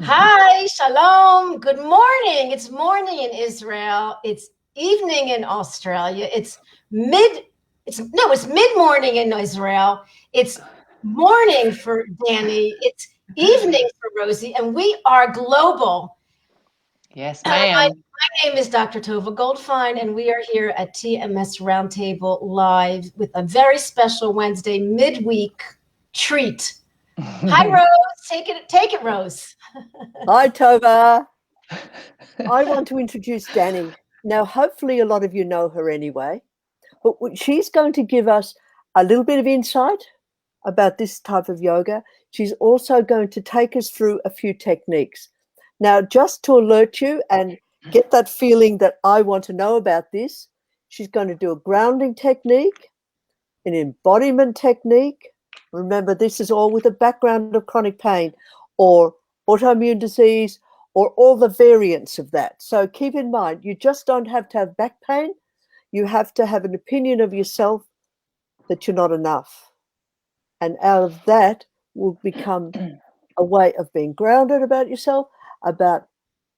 Hi, shalom. Good morning. It's morning in Israel. It's evening in Australia. It's mid-morning in Israel. It's morning for Dani. It's evening for Rosie, and we are global. Yes, ma'am. My name is Dr. Tova Goldfein, and we are here at TMS Roundtable Live with a very special Wednesday midweek treat. Hi, Rose. Take it, Rose. Hi, Tova. I want to introduce Dani. Now, hopefully a lot of you know her anyway, but she's going to give us a little bit of insight about this type of yoga. She's also going to take us through a few techniques. Now, just to alert you and get that feeling that I want to know about this, she's going to do a grounding technique, an embodiment technique. Remember, this is all with a background of chronic pain or autoimmune disease or all the variants of that. So keep in mind, you just don't have to have back pain. You have to have an opinion of yourself that you're not enough. And out of that will become a way of being grounded about yourself, about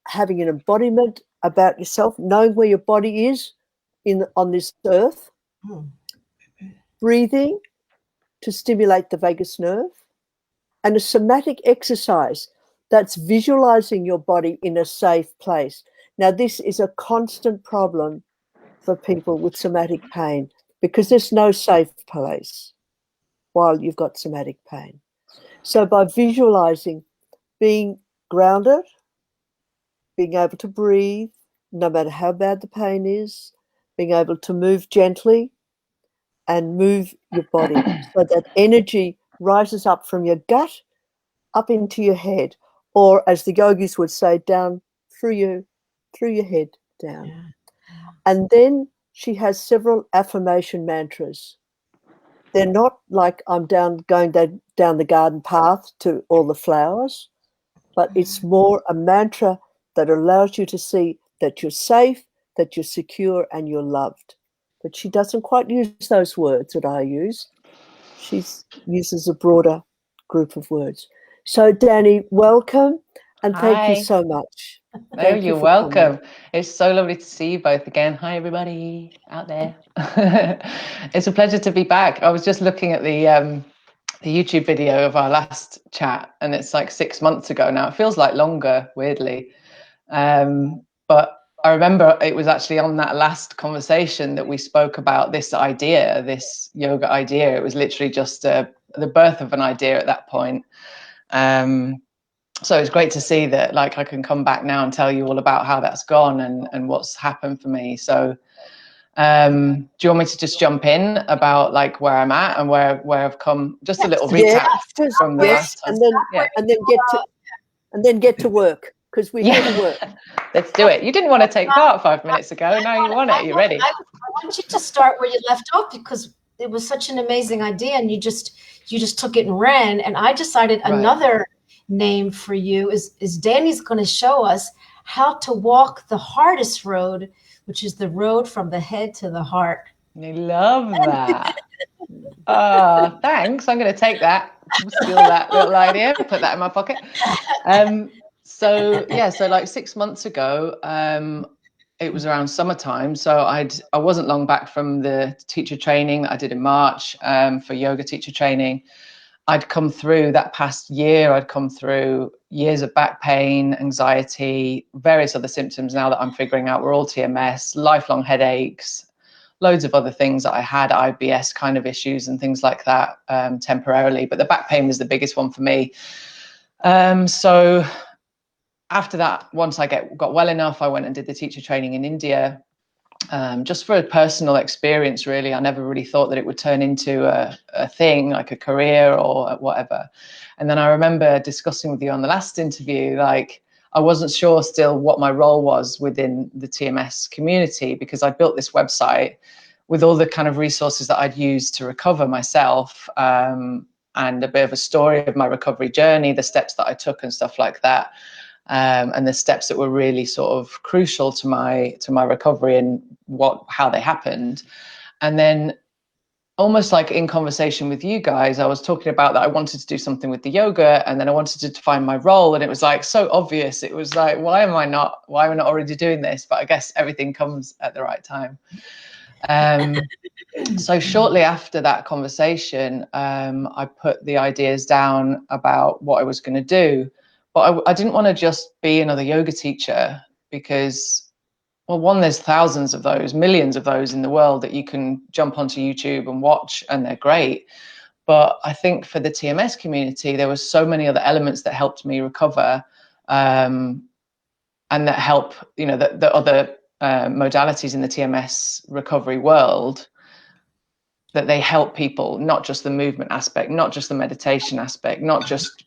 having an embodiment about yourself, knowing where your body is on this earth, breathing to stimulate the vagus nerve, and a somatic exercise that's visualizing your body in a safe place. Now, this is a constant problem for people with somatic pain because there's no safe place while you've got somatic pain. So by visualizing being grounded, being able to breathe, no matter how bad the pain is, being able to move gently and move your body so that energy rises up from your gut up into your head, or as the yogis would say, down through your head down. Yeah. And then she has several affirmation mantras. They're not like I'm going down the garden path to all the flowers, but it's more a mantra that allows you to see that you're safe, that you're secure, and you're loved. But she doesn't quite use those words that I use. She uses a broader group of words. So, Dani, welcome, and thank you so much. Oh, you're welcome. It's so lovely to see you both again. Hi, everybody out there. It's a pleasure to be back. I was just looking at the YouTube video of our last chat, and it's like 6 months ago now. It feels like longer, weirdly. But I remember it was actually on that last conversation that we spoke about this idea, this yoga idea. It was literally just the birth of an idea at that point. So it's great to see that, like, I can come back now and tell you all about how that's gone and what's happened for me. So do you want me to just jump in about like where I'm at and where I've come? Just a little recap from the last time. And then get to work, because we're here to work. Let's do it. You didn't want to take part 5 minutes ago. Now you want it. You're ready. I want you to start where you left off, because it was such an amazing idea, and you just took it and ran. And I decided another name for you is Dani's going to show us how to walk the hardest road, which is the road from the head to the heart. I love that. Thanks. I'm going to take that, steal that little idea, put that in my pocket. So like 6 months ago, it was around summertime. So I wasn't long back from the teacher training that I did in March for yoga teacher training. I'd come through that past year. I'd come through years of back pain, anxiety, various other symptoms now that I'm figuring out were all TMS, lifelong headaches, loads of other things that I had, IBS kind of issues and things like that temporarily. But the back pain was the biggest one for me. So after that, once I got well enough, I went and did the teacher training in India. Just for a personal experience, really. I never really thought that it would turn into a thing, like a career or whatever. And then I remember discussing with you on the last interview, like, I wasn't sure still what my role was within the TMS community, because I built this website with all the kind of resources that I'd used to recover myself, and a bit of a story of my recovery journey, the steps that I took and stuff like that. And the steps that were really sort of crucial to my recovery and how they happened. And then almost like in conversation with you guys, I was talking about that I wanted to do something with the yoga, and then I wanted to define my role, and it was like so obvious. It was like, why am I not already doing this? But I guess everything comes at the right time. So shortly after that conversation, I put the ideas down about what I was going to do, but I didn't want to just be another yoga teacher, because, well, one, there's thousands of those, millions of those in the world that you can jump onto YouTube and watch, and they're great. But I think for the TMS community, there were so many other elements that helped me recover, and that help, you know, the other modalities in the TMS recovery world, that they help people, not just the movement aspect, not just the meditation aspect, not just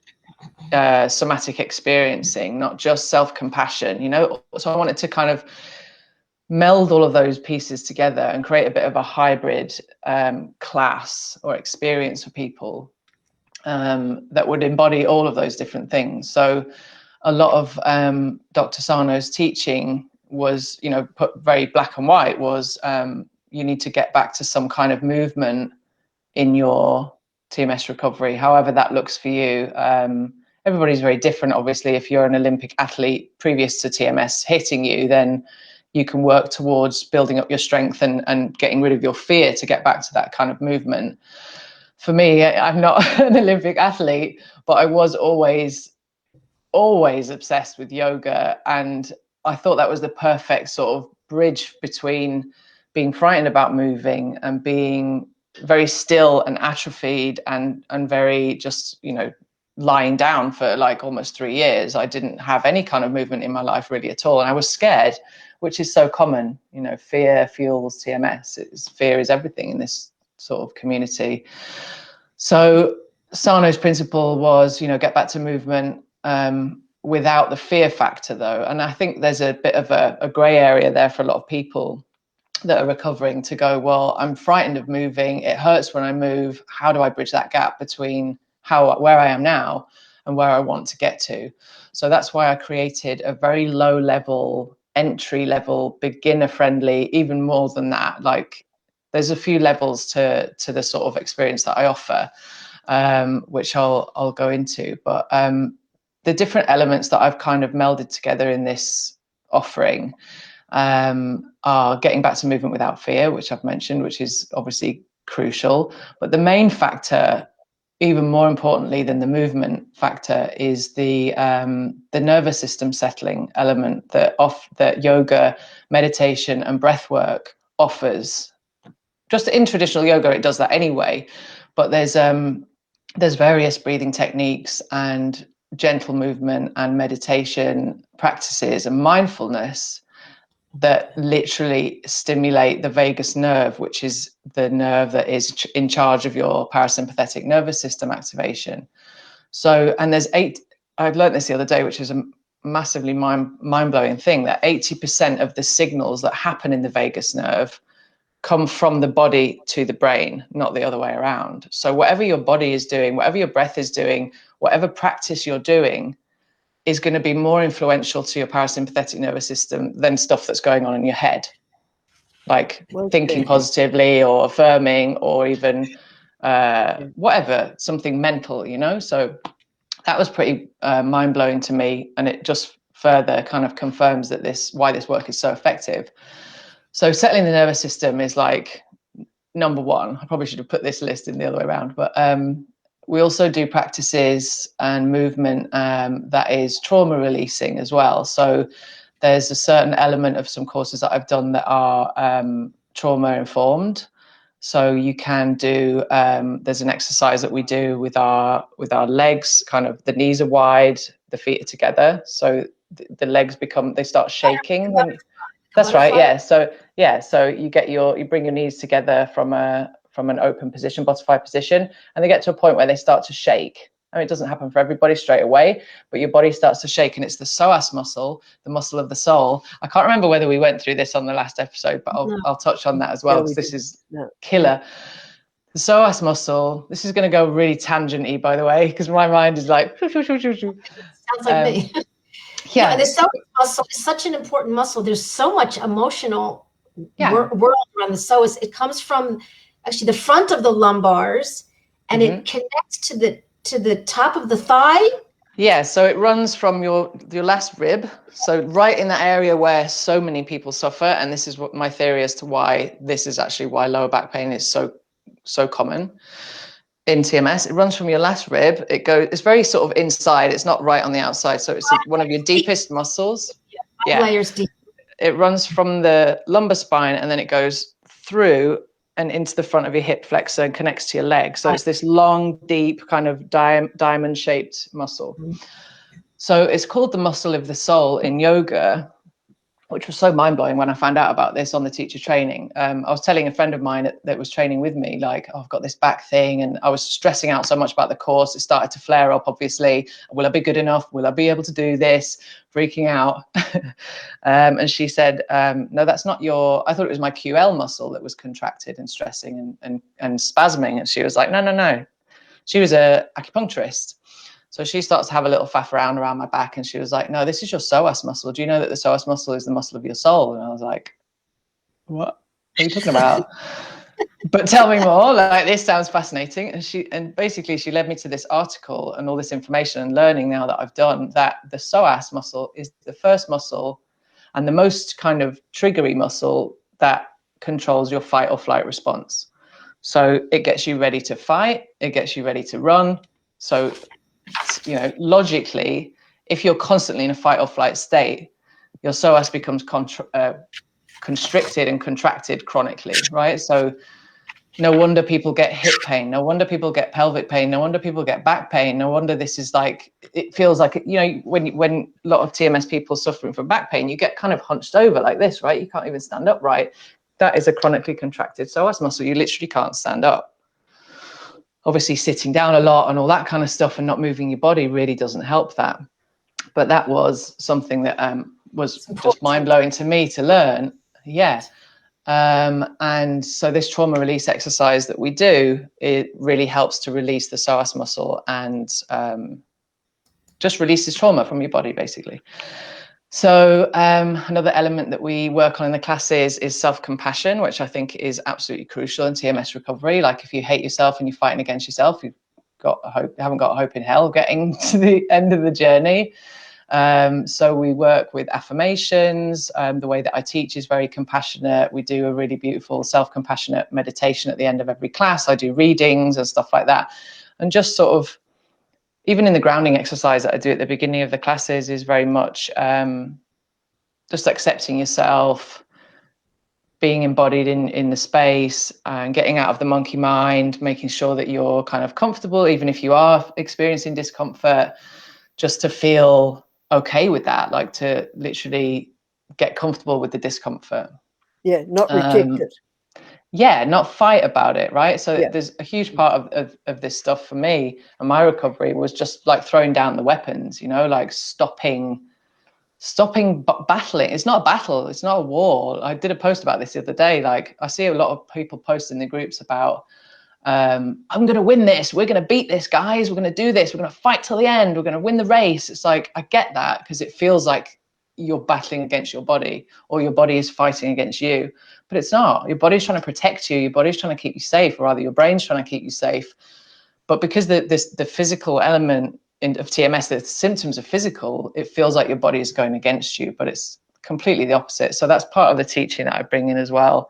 somatic experiencing, not just self-compassion, you know. So I wanted to kind of meld all of those pieces together and create a bit of a hybrid class or experience for people that would embody all of those different things. So a lot of Dr. Sarno's teaching was, you know, put very black and white, was you need to get back to some kind of movement in your TMS recovery, however that looks for you. Everybody's very different. Obviously, if you're an Olympic athlete previous to TMS hitting you, then you can work towards building up your strength and getting rid of your fear to get back to that kind of movement. For me, I'm not an Olympic athlete, but I was always obsessed with yoga. And I thought that was the perfect sort of bridge between being frightened about moving and being very still and atrophied and very just, you know, lying down for like almost 3 years. I didn't have any kind of movement in my life really at all. And I was scared, which is so common. You know, fear fuels TMS. Fear is everything in this sort of community. So Sarno's principle was, you know, get back to movement without the fear factor, though. And I think there's a bit of a grey area there for a lot of people that are recovering, to go, well, I'm frightened of moving. It hurts when I move. How do I bridge that gap between where I am now and where I want to get to? So that's why I created a very low level, entry level, beginner friendly, even more than that. Like, there's a few levels to the sort of experience that I offer, which I'll go into. But the different elements that I've kind of melded together in this offering are getting back to movement without fear, which I've mentioned, which is obviously crucial. But the main factor, even more importantly than the movement factor, is the nervous system settling element that yoga, meditation, and breath work offers. Just in traditional yoga, it does that anyway. But there's various breathing techniques and gentle movement and meditation practices and mindfulness that literally stimulate the vagus nerve, which is the nerve that is in charge of your parasympathetic nervous system activation. So, and there's I've learned this the other day, which is a massively mind-blowing thing, that 80% of the signals that happen in the vagus nerve come from the body to the brain, not the other way around. So whatever your body is doing, whatever your breath is doing, whatever practice you're doing, is going to be more influential to your parasympathetic nervous system than stuff that's going on in your head, like thinking positively or affirming or even whatever, something mental, you know. So that was pretty mind-blowing to me, and it just further kind of confirms that why this work is so effective. So settling the nervous system is like number one. I probably should have put this list in the other way around, but we also do practices and movement that is trauma releasing as well. So there's a certain element of some courses that I've done that are trauma informed. So you can do, there's an exercise that we do with our legs, kind of the knees are wide, the feet are together. So the legs they start shaking. That's right. Yeah. So you bring your knees together from an open position, butterfly position, and they get to a point where they start to shake. I mean, it doesn't happen for everybody straight away, but your body starts to shake, and it's the psoas muscle, the muscle of the soul. I can't remember whether we went through this on the last episode, but I'll touch on that as well, because this is killer. The psoas muscle. This is going to go really tangenty, by the way, because my mind is like. Sounds like me. Yeah, and the psoas muscle is such an important muscle. There's so much emotional world around the psoas. It comes from actually the front of the lumbars, and it connects to the top of the thigh. Yeah, so it runs from your last rib, so right in that area where so many people suffer, and this is what my theory as to why this is actually why lower back pain is so common in TMS. It runs from your last rib. It's very sort of inside. It's not right on the outside, so it's one of your deepest muscles. Yeah, layers deep. It runs from the lumbar spine, and then it goes through and into the front of your hip flexor and connects to your leg. So it's this long, deep kind of diamond-shaped muscle. So it's called the muscle of the soul in yoga, which was so mind-blowing when I found out about this on the teacher training. I was telling a friend of mine that was training with me, like, oh, I've got this back thing, and I was stressing out so much about the course. It started to flare up, obviously. Will I be good enough? Will I be able to do this? Freaking out. And she said, no, that's not I thought it was my QL muscle that was contracted and stressing and spasming. And she was like, no. She was a acupuncturist. So she starts to have a little faff around my back, and she was like, no, this is your psoas muscle. Do you know that the psoas muscle is the muscle of your soul? And I was like, what are you talking about? But tell me more, like, this sounds fascinating. And basically she led me to this article and all this information and learning now that I've done that the psoas muscle is the first muscle and the most kind of triggery muscle that controls your fight or flight response. So it gets you ready to fight, it gets you ready to run. So, logically, if you're constantly in a fight or flight state, your psoas becomes constricted and contracted chronically, right? So no wonder people get hip pain, no wonder people get pelvic pain, no wonder people get back pain, no wonder this is like, it feels like, when a lot of TMS people suffering from back pain, you get kind of hunched over like this, right? You can't even stand up right. That is a chronically contracted psoas muscle. You literally can't stand up. Obviously sitting down a lot and all that kind of stuff and not moving your body really doesn't help that. But that was something that was just mind-blowing to me to learn. Yeah. And so this trauma release exercise that we do, it really helps to release the psoas muscle and just releases trauma from your body, basically. So another element that we work on in the classes is self-compassion, which I think is absolutely crucial in TMS recovery. Like, if you hate yourself and you're fighting against yourself, you haven't got a hope in hell getting to the end of the journey. So we work with affirmations. The way that I teach is very compassionate. We do a really beautiful self-compassionate meditation at the end of every class. I do readings and stuff like that. And just sort of, even in the grounding exercise that I do at the beginning of the classes, is very much just accepting yourself, being embodied in the space, and getting out of the monkey mind, making sure that you're kind of comfortable, even if you are experiencing discomfort, just to feel okay with that, like to literally get comfortable with the discomfort. Yeah, not reject it. Yeah, not fight about it, right? So there's a huge part of this stuff for me and my recovery was just like throwing down the weapons, like stopping battling. It's not a battle, it's not a war. I did a post about this the other day. Like, I see a lot of people post in the groups about I'm going to win this, we're going to beat this, guys, we're going to do this, we're going to fight till the end, we're going to win the race. It's like, I get that, because it feels like you're battling against your body, or your body is fighting against you, but it's not. Your body's trying to protect you, your body's trying to keep you safe, or rather your brain's trying to keep you safe. But because the physical element of TMS, the symptoms are physical, it feels like your body is going against you, but it's completely the opposite. So that's part of the teaching that I bring in as well,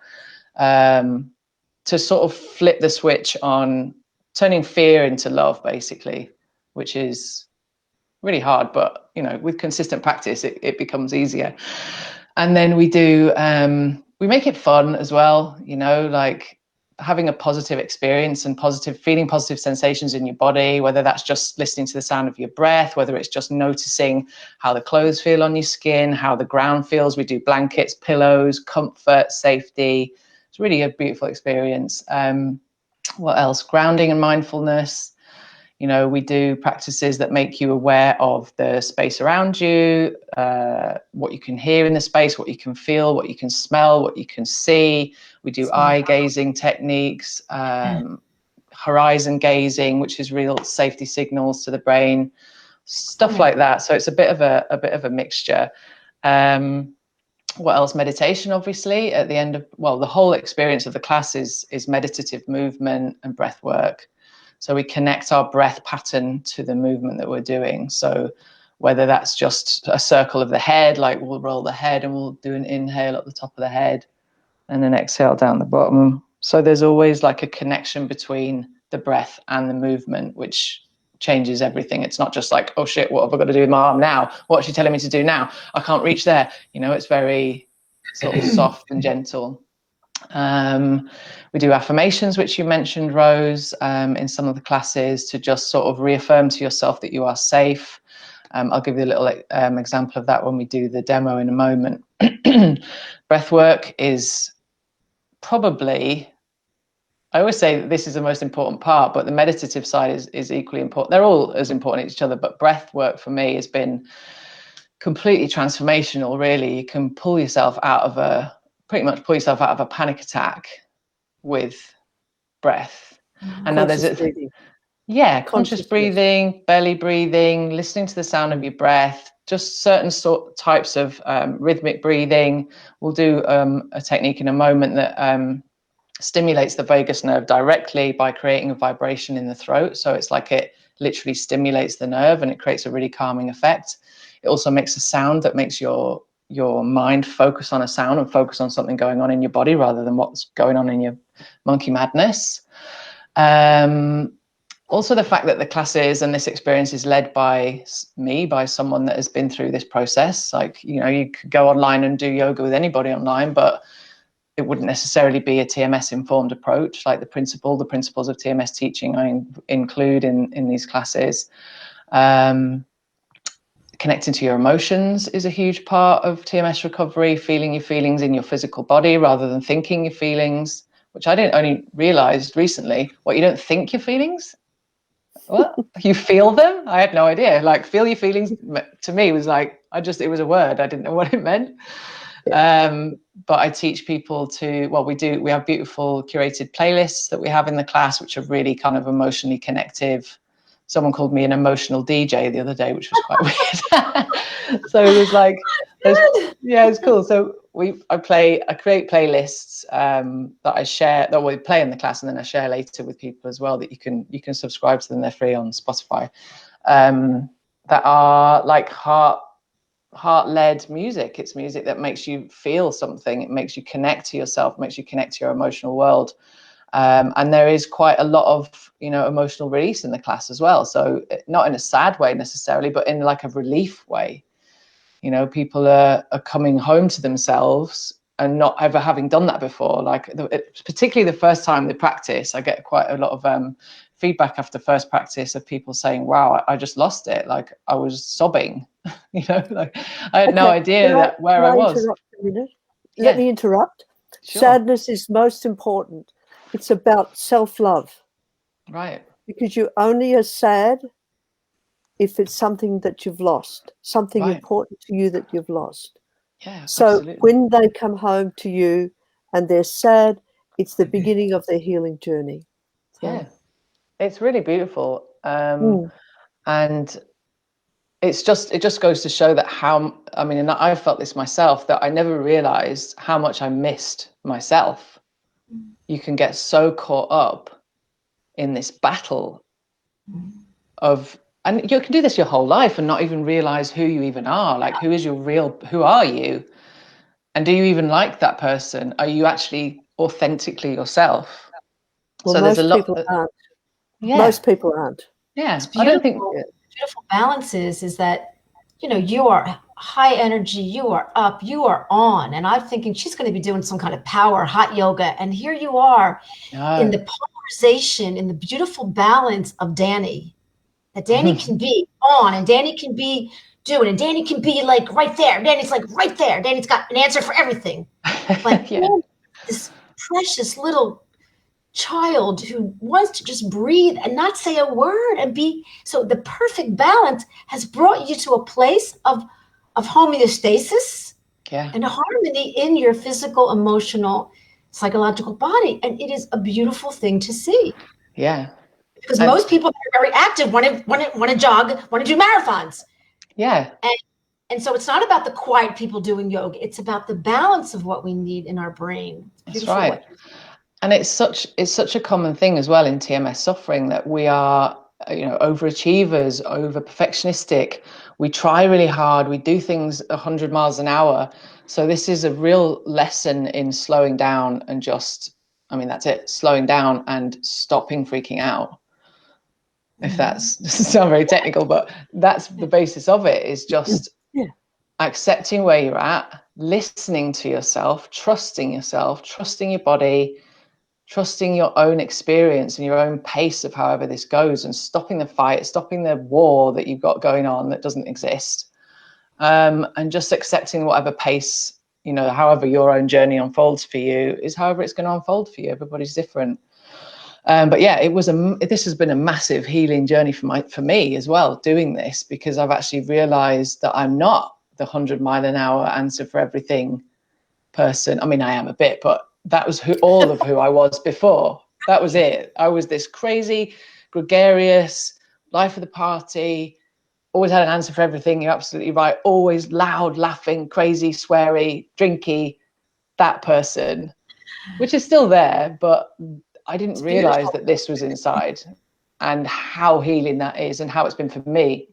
to sort of flip the switch on turning fear into love, basically, which is really hard, but with consistent practice it becomes easier. And then we we make it fun as well, like having a positive experience and feeling positive sensations in your body, whether that's just listening to the sound of your breath, whether it's just noticing how the clothes feel on your skin, how the ground feels. We do blankets, pillows, comfort, safety. It's really a beautiful experience. What else? Grounding and mindfulness. We do practices that make you aware of the space around you, what you can hear in the space, what you can feel, what you can smell, what you can see. We do eye gazing techniques, horizon gazing, which is real safety signals to the brain, stuff like that. So it's a bit of a mixture. What else? Meditation, obviously, at the end of, well, the whole experience of the class is meditative movement and breath work. So we connect our breath pattern to the movement that we're doing. So whether that's just a circle of the head, like we'll roll the head and we'll do an inhale at the top of the head and an exhale down the bottom. So there's always like a connection between the breath and the movement, which changes everything. It's not just like, oh shit, what have I got to do with my arm now? What's she telling me to do now? I can't reach there. You know, it's very sort of soft and gentle. We do affirmations, which you mentioned, Rose, in some of the classes, to just sort of reaffirm to yourself that you are safe. I'll give you a little example of that when we do the demo in a moment. Breath work is probably, I always say that this is the most important part, but the meditative side is equally important. They're all as important as each other, but breath work for me has been completely transformational, really. You can pretty much pull yourself out of a panic attack with breath. And now there's conscious breathing, belly breathing, listening to the sound of your breath, just certain types of rhythmic breathing. We'll do a technique in a moment that stimulates the vagus nerve directly by creating a vibration in the throat. So it's like it literally stimulates the nerve and it creates a really calming effect. It also makes a sound that makes your mind focus on a sound and focus on something going on in your body rather than what's going on in your monkey madness. Also, the fact that the classes and this experience is led by someone that has been through this process. Like, you know, you could go online and do yoga with anybody online, but it wouldn't necessarily be a TMS informed approach. Like the principles of TMS teaching I include in these classes. Connecting to your emotions is a huge part of TMS recovery, feeling your feelings in your physical body rather than thinking your feelings, which I didn't only realize recently. What, you don't think your feelings? What? You feel them? I had no idea. Like, feel your feelings to me was like, it was a word. I didn't know what it meant. But I teach people we have beautiful curated playlists that we have in the class, which are really kind of emotionally connective. Someone called me an emotional DJ the other day, which was quite weird. So there's like, it's cool. So I create playlists that I share, that we play in the class, and then I share later with people as well, that you can subscribe to them. They're free on Spotify. That are like heart-led music. It's music that makes you feel something. It makes you connect to yourself, makes you connect to your emotional world. And there is quite a lot of, emotional release in the class as well. So not in a sad way necessarily, but in like a relief way. People are coming home to themselves and not ever having done that before. Like particularly the first time they practice, I get quite a lot of feedback after first practice of people saying, wow, I just lost it. Like I was sobbing, like I had no idea where I was. Let me interrupt. Sure. Sadness is most important. It's about self-love. Right. Because you only are sad if it's something that you've lost, something important to you that you've lost. Yeah. So absolutely. When they come home to you and they're sad, it's the beginning of their healing journey. So. Yeah. It's really beautiful. And it just goes to show that and I've felt this myself, that I never realized how much I missed myself. You can get so caught up in this battle and you can do this your whole life and not even realize who you even are. Like, who are you? And do you even like that person? Are you actually authentically yourself? Well, so there's a lot. People aren't. Yeah. Most people aren't. Yeah. I don't think. Beautiful balance is that, you are high energy, you are up, you are on. And I'm thinking she's going to be doing some kind of power, hot yoga. And here you are in the polarization, in the beautiful balance of Dani. That Dani can be on and Dani can be doing, and Dani can be like right there. Dani's like right there. Dani's got an answer for everything. Like this precious little child who wants to just breathe and not say a word and be. So the perfect balance has brought you to a place of homeostasis and harmony in your physical, emotional, psychological body. And it is a beautiful thing to see. Yeah. Because most people that are very active want to jog, want to do marathons. Yeah. And And so it's not about the quiet people doing yoga. It's about the balance of what we need in our brain. That's right. And it's such a common thing as well in TMS suffering, that we are, overachievers, over perfectionistic. We try really hard. We do things 100 miles an hour. So this is a real lesson in slowing down and that's it, slowing down and stopping freaking out. If that's not very technical, but that's the basis of it, is just accepting where you're at, listening to yourself, trusting your body, trusting your own experience and your own pace of however this goes, and stopping the fight, stopping the war that you've got going on that doesn't exist, and just accepting whatever pace, however your own journey unfolds for you is however it's going to unfold for you. Everybody's different. But yeah, this has been a massive healing journey for me as well, doing this, because I've actually realized that I'm not the 100-mile-an-hour answer for everything person. I mean, I am a bit, but that was all of who I was before. That was it. I was this crazy, gregarious, life of the party, always had an answer for everything. You're absolutely right. Always loud, laughing, crazy, sweary, drinky, that person, which is still there, but I didn't realize that this was inside, and how healing that is, and how it's been for me.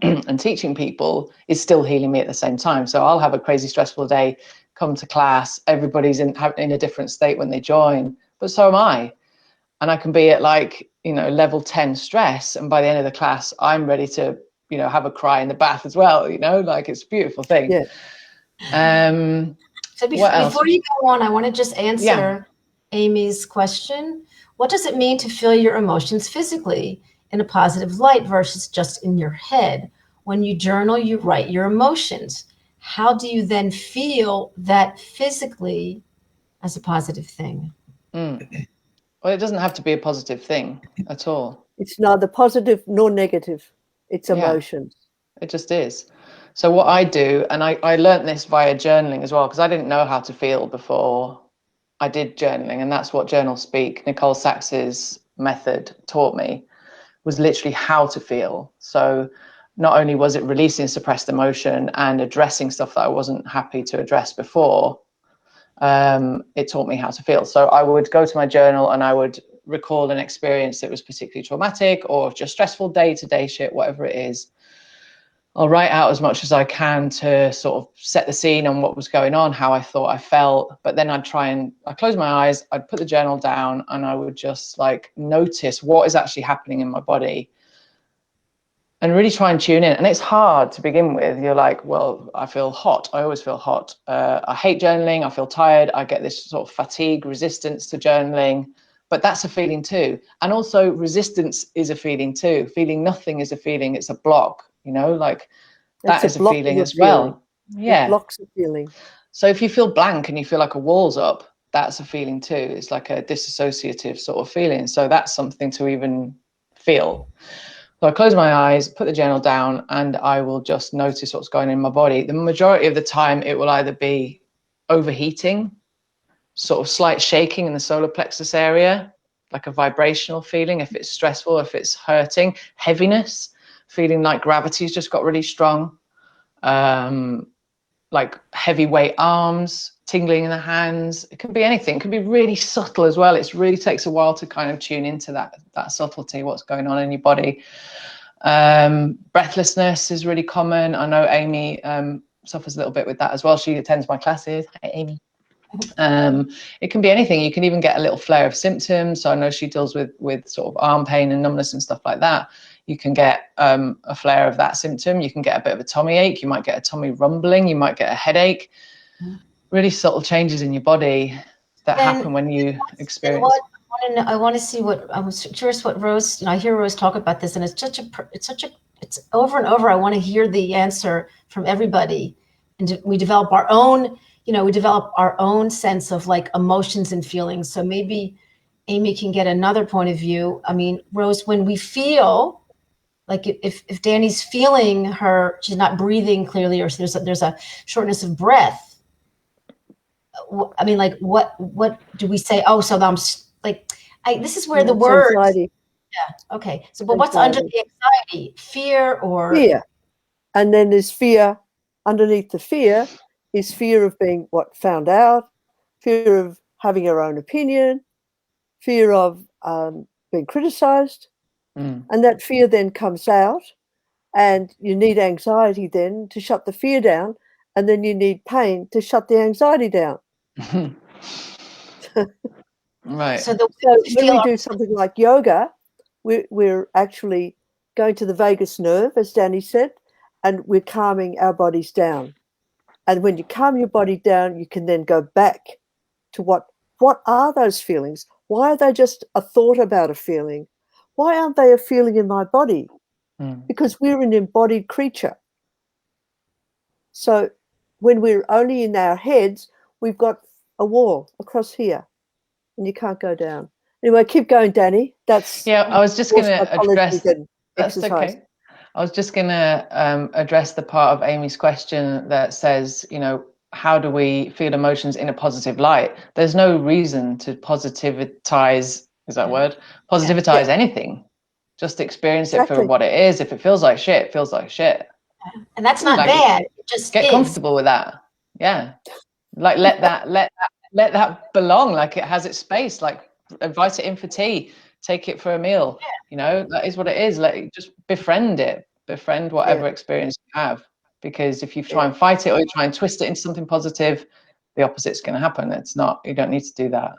And teaching people is still healing me at the same time. So I'll have a crazy stressful day, come to class, everybody's in a different state when they join, but so am I. And I can be at level 10 stress, and by the end of the class I'm ready to have a cry in the bath as well. It's a beautiful thing. So before you go on, I want to just answer Amy's question. What does it mean to feel your emotions physically in a positive light versus just in your head? When you journal, you write your emotions. How do you then feel that physically as a positive thing? Well, it doesn't have to be a positive thing at all. It's neither positive nor negative. It's emotions. It just is. So what I do, and I learned this via journaling as well, because I didn't know how to feel before I did journaling, and that's what Journal Speak, Nicole Sachs's method, taught me, was literally how to feel. So not only was it releasing suppressed emotion and addressing stuff that I wasn't happy to address before, it taught me how to feel. So I would go to my journal and I would recall an experience that was particularly traumatic or just stressful, day-to-day shit, whatever it is. I'll write out as much as I can to sort of set the scene on what was going on, how I thought I felt. But then I'd close my eyes, I'd put the journal down, and I would just notice what is actually happening in my body and really try and tune in. And it's hard to begin with. You're like, well, I feel hot. I always feel hot. I hate journaling. I feel tired. I get this sort of fatigue, resistance to journaling. But that's a feeling too. And also resistance is a feeling too. Feeling nothing is a feeling. It's a block, that is a feeling as well. Yeah. It blocks a feeling. So if you feel blank and you feel like a wall's up, that's a feeling too. It's like a disassociative sort of feeling. So that's something to even feel. So I close my eyes, put the journal down, and I will just notice what's going on in my body. The majority of the time, it will either be overheating, sort of slight shaking in the solar plexus area, like a vibrational feeling if it's stressful, if it's hurting, heaviness, feeling like gravity's just got really strong, like heavyweight arms, tingling in the hands. It can be anything. It can be really subtle as well. It really takes a while to kind of tune into that subtlety, what's going on in your body. Breathlessness is really common. I know Amy suffers a little bit with that as well. She attends my classes. Hi, Amy. It can be anything. You can even get a little flare of symptoms. So I know she deals with sort of arm pain and numbness and stuff like that. You can get a flare of that symptom. You can get a bit of a tummy ache. You might get a tummy rumbling. You might get a headache. Really subtle changes in your body that happen when you experience. I want to see I was curious what Rose, I hear Rose talk about this, and it's over and over. I want to hear the answer from everybody. And we develop our own, sense of emotions and feelings. So maybe Amy can get another point of view. I mean, Rose, when we feel if Dani's feeling she's not breathing clearly, or there's a shortness of breath. I mean, what do we say? Oh, so I'm this is where the words. Anxiety. Yeah. Okay. So, but what's under the anxiety? Fear or fear? And then there's fear, underneath the fear is fear of being found out, fear of having our own opinion, fear of being criticized. And that fear then comes out, and you need anxiety then to shut the fear down, and then you need pain to shut the anxiety down. Right. So when we do something like yoga, we're actually going to the vagus nerve, as Dani said, and we're calming our bodies down. And when you calm your body down, you can then go back to what are those feelings? Why are they just a thought about a feeling? Why aren't they a feeling in my body? Because we're an embodied creature. So when we're only in our heads, we've got a wall across here, and you can't go down. Anyway, keep going, Dani. I was just going to address. That's exercise. okay. I was just going to address the part of Amy's question that says, how do we feel emotions in a positive light? There's no reason to positivize. Is that word? Positivize anything. Just experience it for what it is. If it feels like shit, it feels like shit. And that's not bad. It just get comfortable with that. Yeah. Like let that belong. Like it has its space. Like invite it in for tea. Take it for a meal. That is what it is. Like just befriend it. Befriend whatever experience you have. Because if you try and fight it or you try and twist it into something positive, the opposite's going to happen. It's not. You don't need to do that.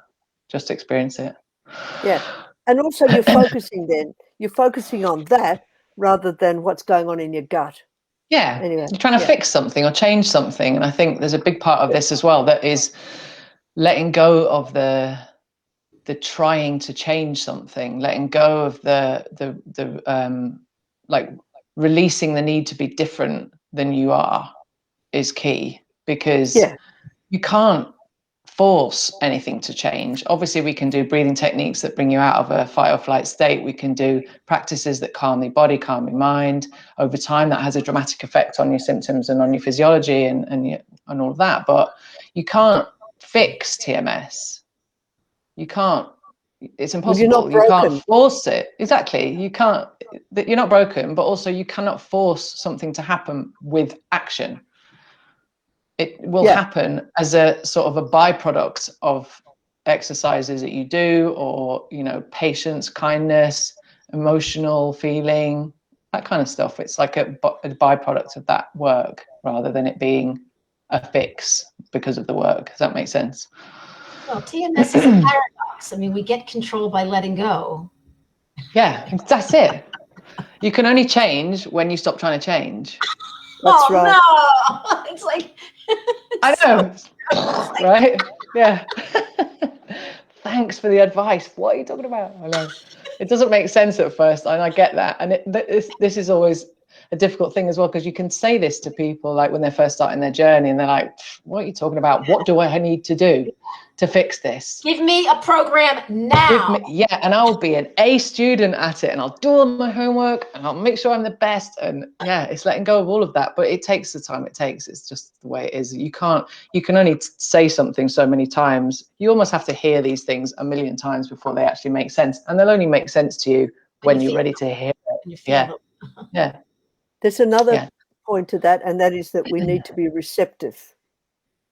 Just experience it. Yeah. And also you're focusing on that rather than what's going on in your gut. Yeah. Anyway, you're trying to fix something or change something. And I think there's a big part of this as well that is letting go of the trying to change something, letting go of the like releasing the need to be different than you are is key, because you can't force anything to change. Obviously we can do breathing techniques that bring you out of a fight or flight state. We can do practices that calm your body, calm your mind. Over time that has a dramatic effect on your symptoms and on your physiology and all of that, but you can't fix TMS. You can't. It's impossible. You can't force it. Exactly. You can't. You're not broken, but also you cannot force something to happen with action. It will happen as a sort of a byproduct of exercises that you do, or patience, kindness, emotional feeling, that kind of stuff. It's like a byproduct of that work rather than it being a fix because of the work. Does that make sense? Well, TMS is a paradox. I mean, we get control by letting go. Yeah, that's it. You can only change when you stop trying to change. That's right. No, it's like I know, right? Yeah. Thanks for the advice. What are you talking about? I know it doesn't make sense at first, and I get that. And this is always a difficult thing as well, because you can say this to people like when they're first starting their journey, and they're like, "What are you talking about? What do I need to do to fix this? Give me a program now." And I'll be an A student at it, and I'll do all my homework, and I'll make sure I'm the best. And it's letting go of all of that, but it takes the time it takes. It's just the way it is. You can only say something so many times. You almost have to hear these things a million times before they actually make sense, and they'll only make sense to you when you're ready to hear it. Yeah. There's another point to that, and that is that we need to be receptive.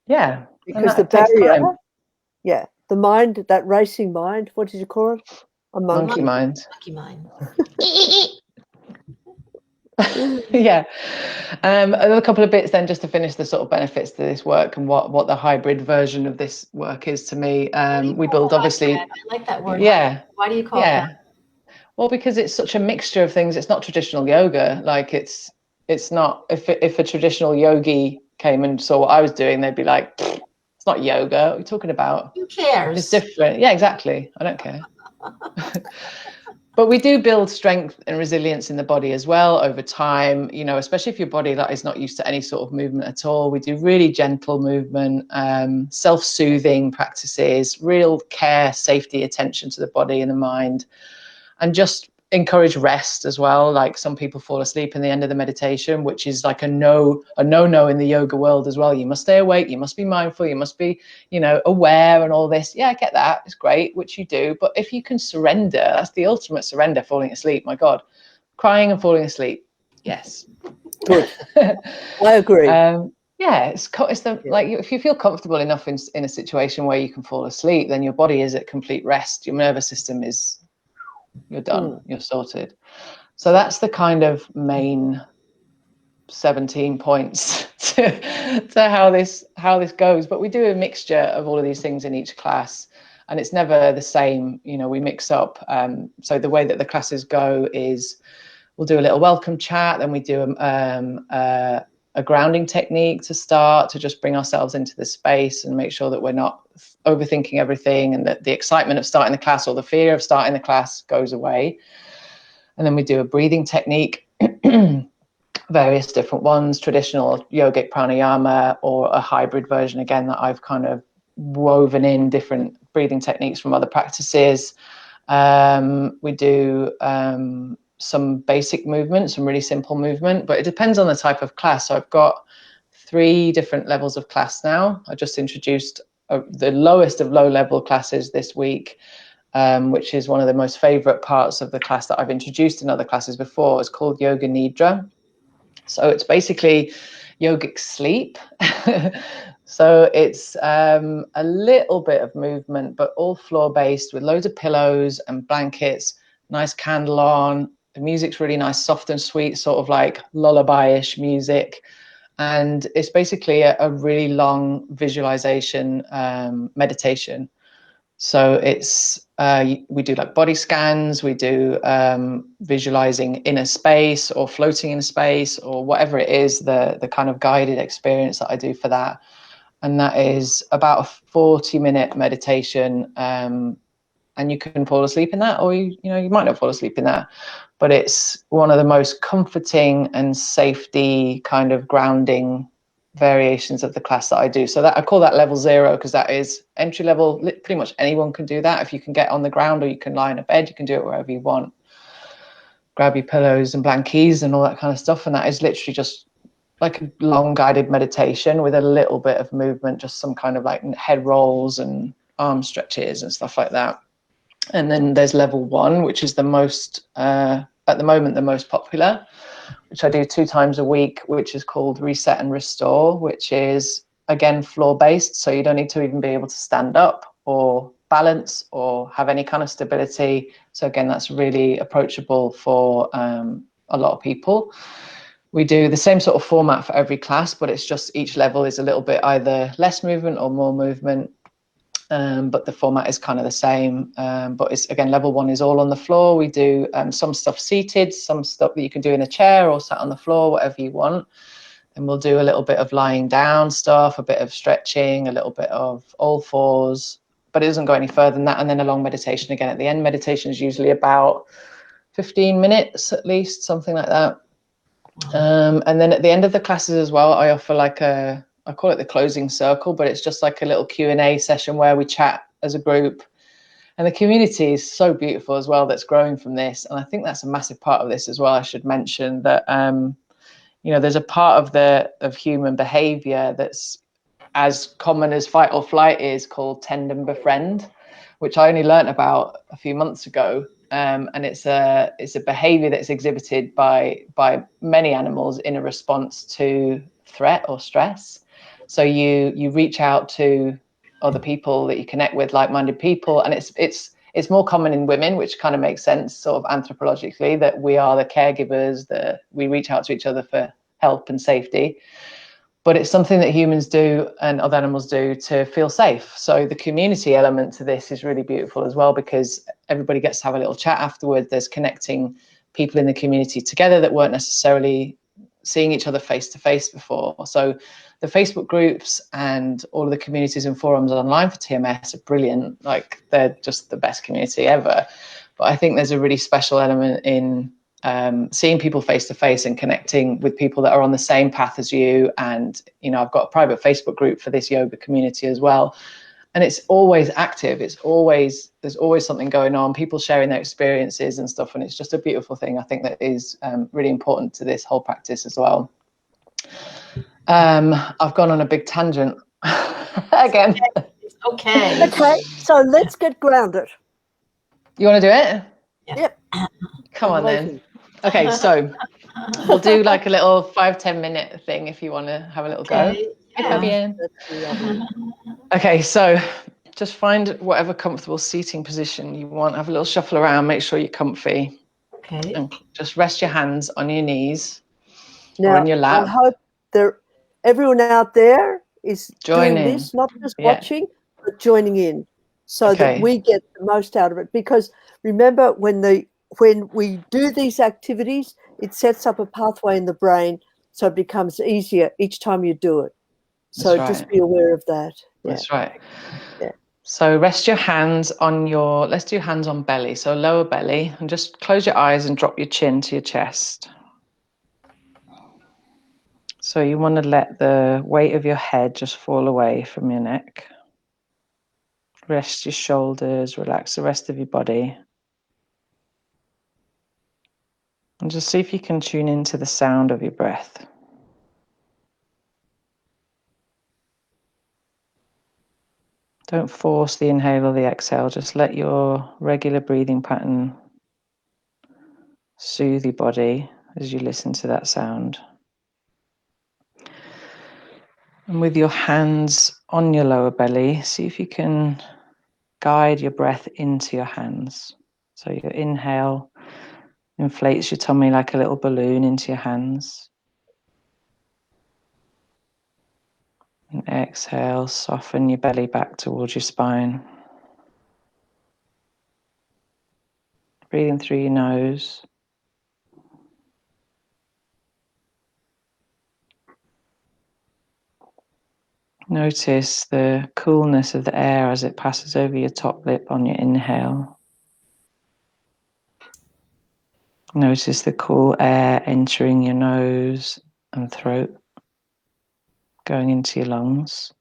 Yeah. Because the barrier, the mind, that racing mind, what did you call it? A monkey mind. Monkey mind. Yeah. A couple of bits then, just to finish the sort of benefits to this work and what the hybrid version of this work is to me. We build obviously. I like that word. Yeah. Why do you call it that? Well, because it's such a mixture of things. It's not traditional yoga. Like it's not. If a traditional yogi came and saw what I was doing, they'd be like, "It's not yoga. What are you talking about? Who cares? It's different." Yeah, exactly. I don't care. But we do build strength and resilience in the body as well over time, especially if your body that is not used to any sort of movement at all. We do really gentle movement, self-soothing practices, real care, safety, attention to the body and the mind, and just encourage rest as well. Like some people fall asleep in the end of the meditation, which is like a no in the yoga world as well. You must stay awake, you must be mindful, you must be aware and all this. I get that, it's great, which you do, but if you can surrender, that's the ultimate surrender. Falling asleep, my god, crying and falling asleep, Yes. Good. I agree. Yeah, it's the like, if you feel comfortable enough in a situation where you can fall asleep, then your body is at complete rest. Your nervous system you're done, you're sorted. So that's the kind of main 17 points to how this goes. But we do a mixture of all of these things in each class, and it's never the same. We mix up. So the way that the classes go is we'll do a little welcome chat, then we do a grounding technique to start, to just bring ourselves into the space and make sure that we're not overthinking everything, and that the excitement of starting the class or the fear of starting the class goes away. And then we do a breathing technique, various different ones, traditional yogic pranayama, or a hybrid version again that I've kind of woven in different breathing techniques from other practices. We do some basic movement, some really simple movement, but it depends on the type of class. So I've got 3 different levels of class now. I just introduced the lowest of low level classes this week, which is one of the most favorite parts of the class that I've introduced in other classes before. It's called Yoga Nidra. So it's basically yogic sleep. So it's a little bit of movement, but all floor-based with loads of pillows and blankets, nice candle on. The music's really nice, soft and sweet, sort of like lullaby-ish music. And it's basically a really long visualization meditation. So it's we do like body scans, we do visualizing inner space or floating in space or whatever it is, the kind of guided experience that I do for that. And that is about a 40-minute meditation. And you can fall asleep in that, or you might not fall asleep in that, but it's one of the most comforting and safety kind of grounding variations of the class that I do. So that I call that level 0, because that is entry level. Pretty much anyone can do that. If you can get on the ground or you can lie in a bed, you can do it wherever you want. Grab your pillows and blankies and all that kind of stuff. And that is literally just like a long guided meditation with a little bit of movement, just some kind of like head rolls and arm stretches and stuff like that. And then there's level 1, which is the most, at the moment, the most popular, which I do 2 times a week, which is called Reset and Restore, which is, again, floor-based. So you don't need to even be able to stand up or balance or have any kind of stability. So again, that's really approachable for a lot of people. We do the same sort of format for every class, but it's just each level is a little bit either less movement or more movement. But the format is kind of the same. But it's, again, level 1 is all on the floor. We do some stuff seated, some stuff that you can do in a chair or sat on the floor, whatever you want. And we'll do a little bit of lying down stuff, a bit of stretching, a little bit of all fours, but it doesn't go any further than that. And then a long meditation again at the end. Meditation is usually about 15 minutes at least, something like that. And then at the end of the classes as well, I offer I call it the closing circle, but it's just like a little Q&A session where we chat as a group. And the community is so beautiful as well that's growing from this. And I think that's a massive part of this as well. I should mention that, there's a part of human behavior that's as common as fight or flight is, called tend and befriend, which I only learned about a few months ago. And it's a behavior that's exhibited by many animals in a response to threat or stress. So you reach out to other people that you connect with, like-minded people, and it's more common in women, which kind of makes sense, sort of anthropologically, that we are the caregivers, that we reach out to each other for help and safety. But it's something that humans do and other animals do to feel safe. So the community element to this is really beautiful as well, because everybody gets to have a little chat afterward. There's connecting people in the community together that weren't necessarily seeing each other face to face before. So the Facebook groups and all of the communities and forums online for TMS are brilliant. Like, they're just the best community ever. But I think there's a really special element in seeing people face to face and connecting with people that are on the same path as you. And, I've got a private Facebook group for this yoga community as well. And it's always active. There's always something going on, people sharing their experiences and stuff. And it's just a beautiful thing. I think that is really important to this whole practice as well. I've gone on a big tangent again. Okay. Okay, so let's get grounded. You want to do it? Yep. Come on then. Okay, so We'll do like a little 5-10 minute thing if you want to have a little go. Hi, Fabienne. That's lovely. Okay, so just find whatever comfortable seating position you want. Have a little shuffle around, make sure you're comfy. Okay. And just rest your hands on your knees Now, or in your lap. I hope everyone out there is Join doing in. this, not just watching, but joining in, so that we get the most out of it. Because remember, when we do these activities, it sets up a pathway in the brain, so it becomes easier each time you do it. So just be aware of that. Yeah. That's right. Yeah. So rest your hands on let's do hands on belly. So lower belly, and just close your eyes and drop your chin to your chest. So you want to let the weight of your head just fall away from your neck. Rest your shoulders, relax the rest of your body. And just see if you can tune into the sound of your breath. Don't force the inhale or the exhale. Just let your regular breathing pattern soothe your body as you listen to that sound. And with your hands on your lower belly, see if you can guide your breath into your hands. So your inhale inflates your tummy like a little balloon into your hands. And exhale, soften your belly back towards your spine. Breathing through your nose. Notice the coolness of the air as it passes over your top lip on your inhale. Notice the cool air entering your nose and throat, going into your lungs.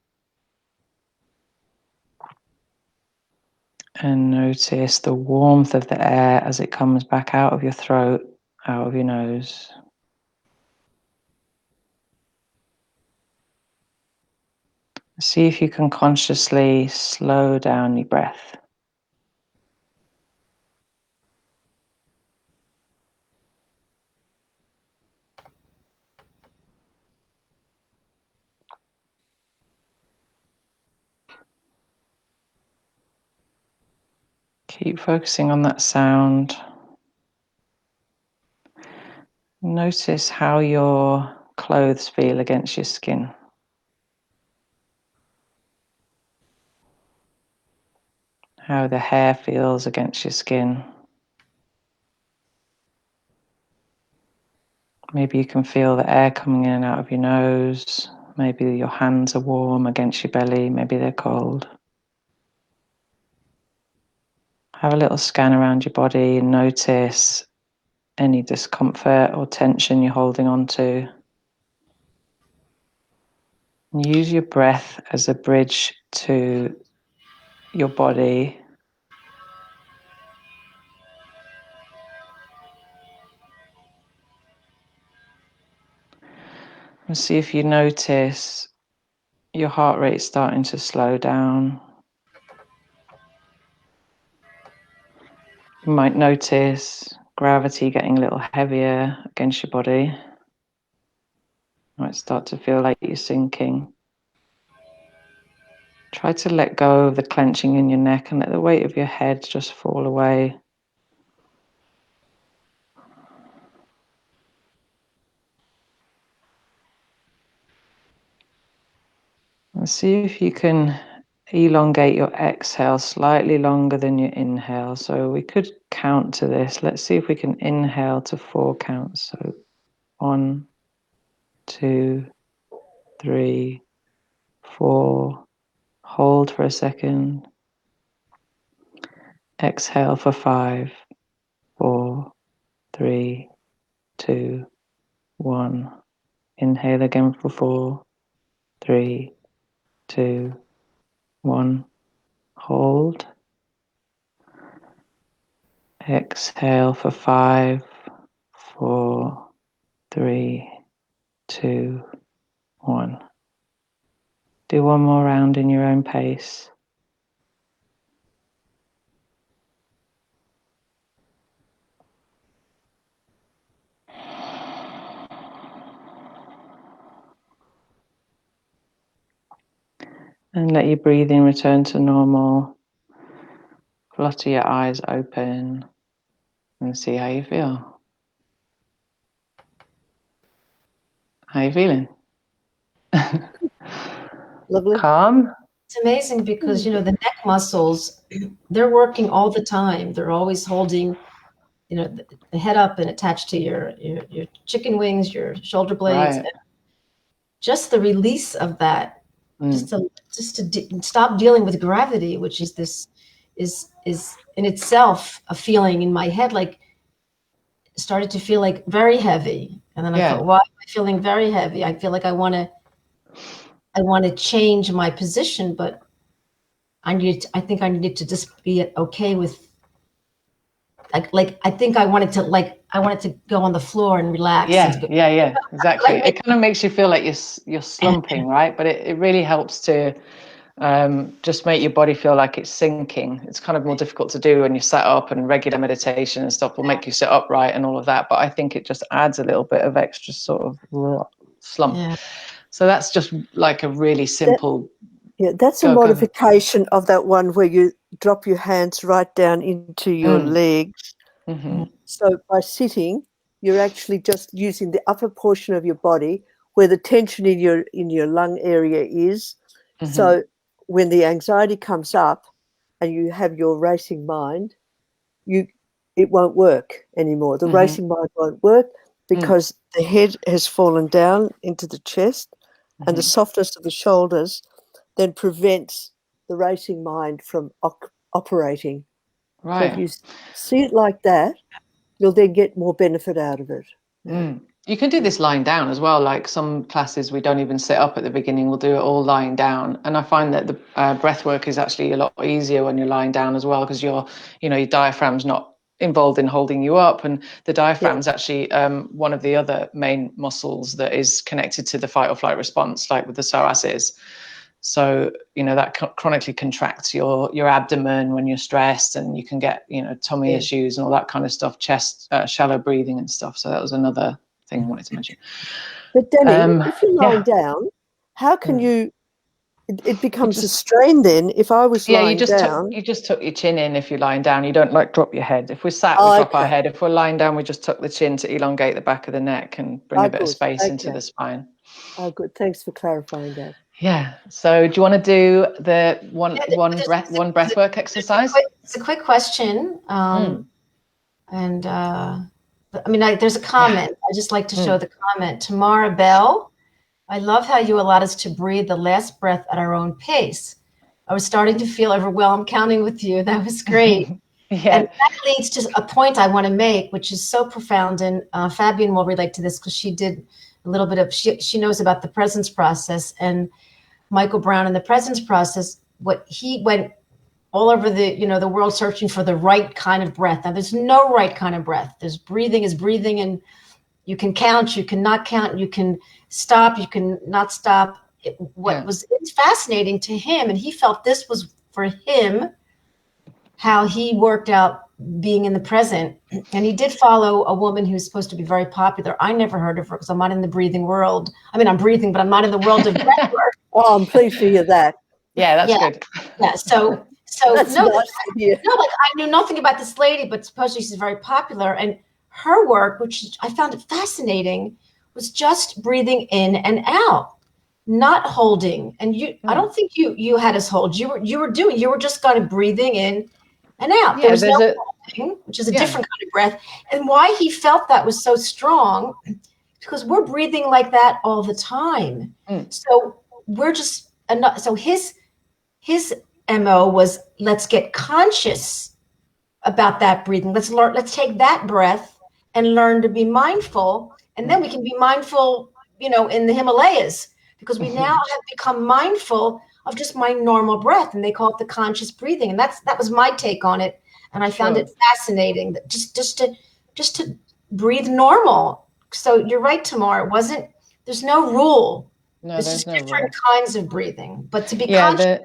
And notice the warmth of the air as it comes back out of your throat, out of your nose. See if you can consciously slow down your breath. Keep focusing on that sound. Notice how your clothes feel against your skin. How the hair feels against your skin. Maybe you can feel the air coming in and out of your nose. Maybe your hands are warm against your belly. Maybe they're cold. Have a little scan around your body and notice any discomfort or tension you're holding on to. And use your breath as a bridge to your body. And see if you notice your heart rate starting to slow down. You might notice gravity getting a little heavier against your body. You might start to feel like you're sinking. Try to let go of the clenching in your neck and let the weight of your head just fall away. And see if you can elongate your exhale slightly longer than your inhale. So we could count to this. Let's see if we can inhale to 4 counts. So 1, 2, 3, 4. Hold for a second. Exhale for 5, 4, 3, 2, 1. Inhale again for 4, 3, 2, 1. Hold. Exhale for 5, 4, 3, 2, 1. Do one more round in your own pace. And let your breathing return to normal. Flutter your eyes open and see how you feel. How are you feeling? Lovely. Calm? It's amazing because, the neck muscles, they're working all the time. They're always holding, the head up and attached to your chicken wings, your shoulder blades. Right. Just the release of that, just to stop dealing with gravity, which is in itself a feeling in my head, like started to feel like very heavy. And then I thought, why am I feeling very heavy? I feel like I want to change my position, but I think I needed to just be okay with like I think I wanted to go on the floor and relax. Yeah, exactly. It kind of makes you feel like you're slumping, right? But it really helps to just make your body feel like it's sinking. It's kind of more difficult to do when you set up, and regular meditation and stuff will make you sit upright and all of that. But I think it just adds a little bit of extra sort of slump. Yeah. So that's just like a really simple. That's a modification of that one where you drop your hands right down into your legs. Mm-hmm. So by sitting, you're actually just using the upper portion of your body where the tension in your lung area is. Mm-hmm. So when the anxiety comes up and you have your racing mind, it won't work anymore. The racing mind won't work because the head has fallen down into the chest, and the softness of the shoulders then prevents the racing mind from operating. Right. So if you see it like that, you'll then get more benefit out of it. You can do this lying down as well. Like some classes, we don't even sit up at the beginning. We'll do it all lying down. And I find that the breath work is actually a lot easier when you're lying down as well, because your diaphragm's not involved in holding you up. And the diaphragm's actually one of the other main muscles that is connected to the fight or flight response, like with the psoas is. So, that chronically contracts your abdomen when you're stressed, and you can get, tummy issues and all that kind of stuff, chest, shallow breathing and stuff. So that was another thing I wanted to mention. But Dani, if you're lying down, how can you, it becomes a strain then if I was lying down. You just tuck your chin in if you're lying down. You don't drop your head. If we're sat, we drop our head. If we're lying down, we just tuck the chin to elongate the back of the neck and bring a bit of space into the spine. Oh, good. Thanks for clarifying that. Yeah. So do you want to do the one breath work exercise? It's a quick question. And there's a comment. I just like to show the comment. Tamara Bell, I love how you allowed us to breathe the last breath at our own pace. I was starting to feel overwhelmed counting with you. That was great. And that leads to a point I want to make, which is so profound. And Fabian will relate to this because she did a little bit of, she knows about the presence process, and Michael Brown in the presence process, what he went all over the world searching for the right kind of breath. Now there's no right kind of breath. There's breathing is breathing, and you can count, you can not count, you can stop, you can not stop. It's fascinating to him, and he felt this was for him how he worked out being in the present. And he did follow a woman who's supposed to be very popular. I never heard of her because I'm not in the breathing world. I mean, I'm breathing, but I'm not in the world of breath work. Oh, I'm pleased to hear that. Yeah, that's good. Yeah, so that's no, nice to hear. No, like I knew nothing about this lady, but supposedly she's very popular. And her work, which I found it fascinating, was just breathing in and out, not holding. And I don't think you had us hold. You were just kind of breathing in and out. There was no holding, which is a different kind of breath. And why he felt that was so strong, because we're breathing like that all the time. So we're just enough. So his MO was, let's get conscious about that breathing. Let's take that breath and learn to be mindful. And then we can be mindful, in the Himalayas, because we now have become mindful of just my normal breath, and they call it the conscious breathing. And that was my take on it. And I found it fascinating that just to breathe normal. So you're right, Tamar. There's no rule. No, there's just different kinds of breathing, but to be conscious.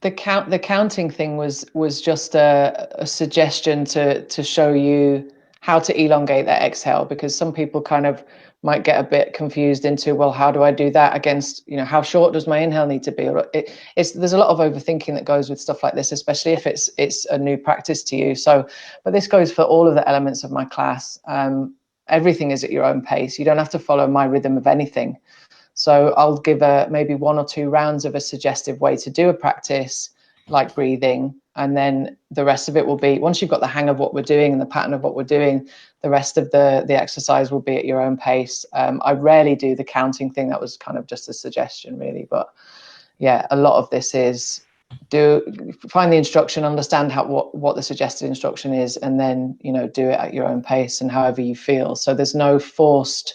The counting thing was just a suggestion to show you how to elongate that exhale, because some people kind of might get a bit confused into, well, how do I do that against, how short does my inhale need to be? Or there's a lot of overthinking that goes with stuff like this, especially if it's a new practice to you. So, but this goes for all of the elements of my class. Everything is at your own pace. You don't have to follow my rhythm of anything. So I'll give maybe 1 or 2 rounds of a suggestive way to do a practice, like breathing. And then the rest of it will be, once you've got the hang of what we're doing and the pattern of what we're doing, the rest of the exercise will be at your own pace. I rarely do the counting thing. That was kind of just a suggestion, really. But yeah, a lot of this is find the instruction, understand what the suggested instruction is, and then, do it at your own pace and however you feel. So there's no forced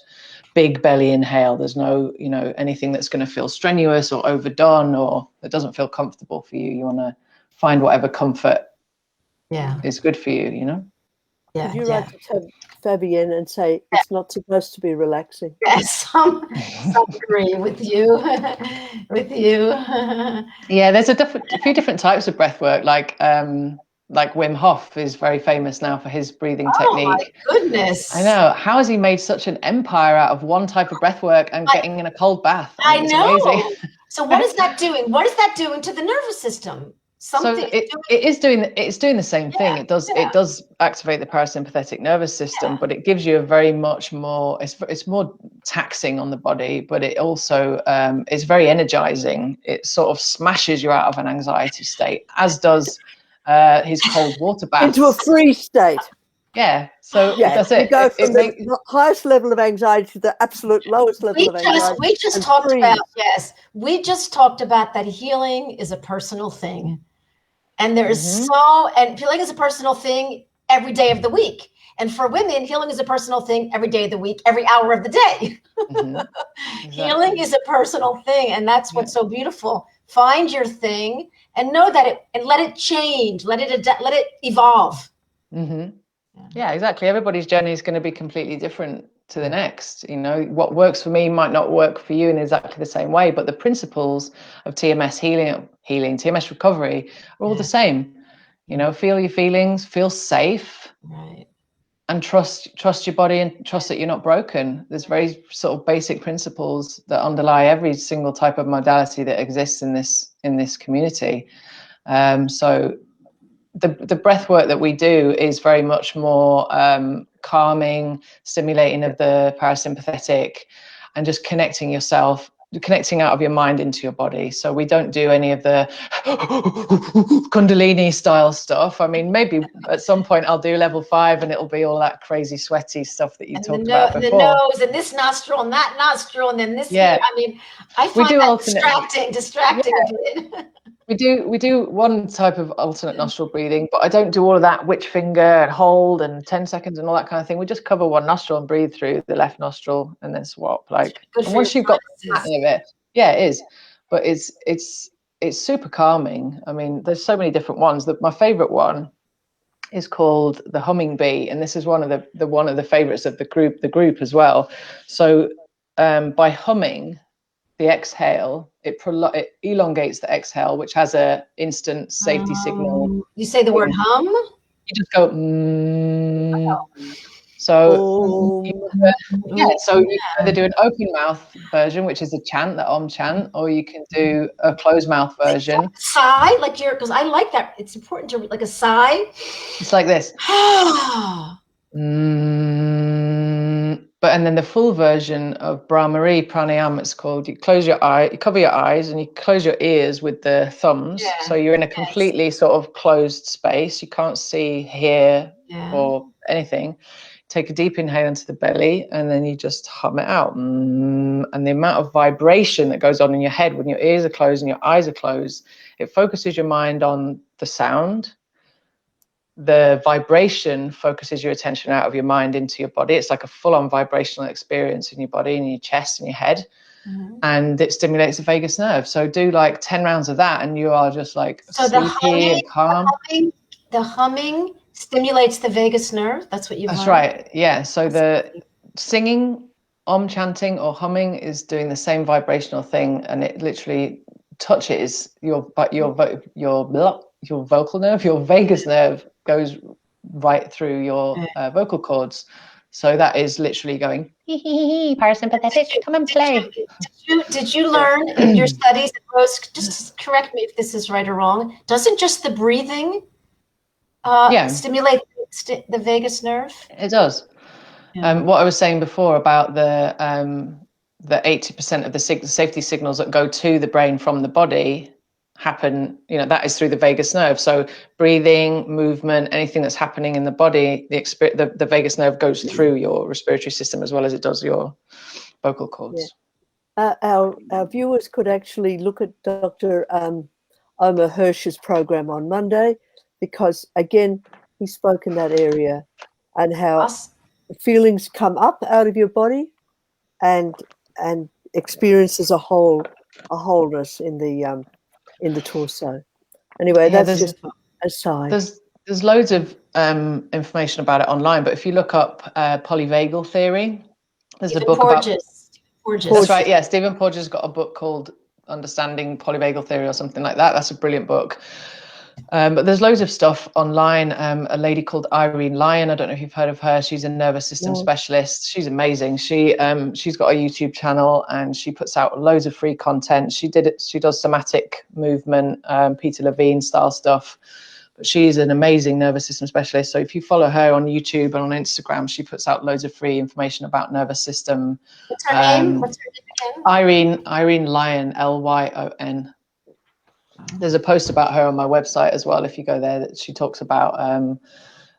big belly inhale. There's no, anything that's going to feel strenuous or overdone or that doesn't feel comfortable for you. You want to find whatever comfort is good for you, Could you write to Fabienne and say it's not supposed to be relaxing? Yes, some agree with you. Yeah, there's a few different types of breath work. Like Wim Hof is very famous now for his breathing technique. Oh my goodness! I know. How has he made such an empire out of one type of breath work and getting in a cold bath? I know. It's amazing. So what is that doing? What is that doing to the nervous system? So it's doing the same thing. It does activate the parasympathetic nervous system, but it gives you a very much more. It's more taxing on the body, but it also is very energizing. It sort of smashes you out of an anxiety state, as does his cold water bath into a free state. Yeah, so that's it. You go from the highest level of anxiety to the absolute lowest level of anxiety. We just talked about that healing is a personal thing. And there is and healing is a personal thing every day of the week. And for women, healing is a personal thing every day of the week, every hour of the day. Exactly. Healing is a personal thing. And that's what's so beautiful. Find your thing and know that and let it change. Let it evolve. Yeah, exactly. Everybody's journey is going to be completely different to the next. What works for me might not work for you in exactly the same way, but the principles of TMS healing, TMS recovery are all the same. Feel your feelings, feel safe, right, and trust your body and trust that you're not broken. There's very sort of basic principles that underlie every single type of modality that exists in this community. So the breath work that we do is very much more calming, stimulating of the parasympathetic, and just connecting out of your mind into your body. So we don't do any of the Kundalini style stuff. I mean, maybe at some point I'll do level 5 and it'll be all that crazy sweaty stuff that you talked about before. The nose and this nostril and that nostril and then this ear. I mean, I find that distracting a bit. We do one type of alternate nostril breathing, but I don't do all of that witch finger and hold and 10 seconds and all that kind of thing. We just cover one nostril and breathe through the left nostril and then swap. And once you've got the pattern of it, it is. But it's super calming. I mean, there's so many different ones. My favorite one is called the humming bee, and this is one of the favorites of the group as well. So by humming the exhale, it elongates the exhale, which has a instant safety signal. You say the word hum? You just go So so you can either do an open mouth version, which is a chant, the Om chant, or you can do a closed mouth version. Sigh, because I like that. It's important to like a sigh. It's like this. And then the full version of Brahmari pranayama, it's called. You cover your eyes and you close your ears with the thumbs. Yeah. So you're in a completely sort of closed space. You can't see, hear, or anything. Take a deep inhale into the belly and then you just hum it out. And the amount of vibration that goes on in your head when your ears are closed and your eyes are closed, it focuses your mind on the sound. The vibration focuses your attention out of your mind into your body. It's like a full-on vibrational experience in your body, in your chest and your head. And it stimulates the vagus nerve. So do like 10 rounds of that and you are just like sleepy and calm. The humming stimulates the vagus nerve. That's what you That's right. Yeah. So the singing, Om chanting or humming is doing the same vibrational thing, and it literally touches your vocal nerve. Your vagus nerve goes right through your vocal cords. So that is literally going, hee, hee, hee, hee, parasympathetic, come and play. Did you learn in your studies, Rose, just correct me if this is right or wrong, doesn't just the breathing stimulate the vagus nerve? It does. Yeah. What I was saying before about the 80% of the safety signals that go to the brain from the body happen, that is through the vagus nerve. So breathing, movement, anything that's happening in the body, the vagus nerve goes through your respiratory system as well as it does your vocal cords. Yeah. Our viewers could actually look at Dr. Omar Hirsch's program on Monday, because again, he spoke in that area, and how feelings come up out of your body and experiences a wholeness in the torso. Anyway, that's just a side. There's loads of information about it online, but if you look up polyvagal theory, there's a book about Porges. That's right. Yeah, Stephen Porges got a book called Understanding Polyvagal Theory or something like that. That's a brilliant book. But there's loads of stuff online. A lady called Irene Lyon, I don't know if you've heard of her. She's a nervous system specialist. She's amazing. She's got a YouTube channel and she puts out loads of free content. She does somatic movement, Peter Levine style stuff. But she's an amazing nervous system specialist. So if you follow her on YouTube and on Instagram, she puts out loads of free information about nervous system. What's her name? What's her name again? Irene Lyon, Lyon. There's a post about her on my website as well. If you go there, that she talks about,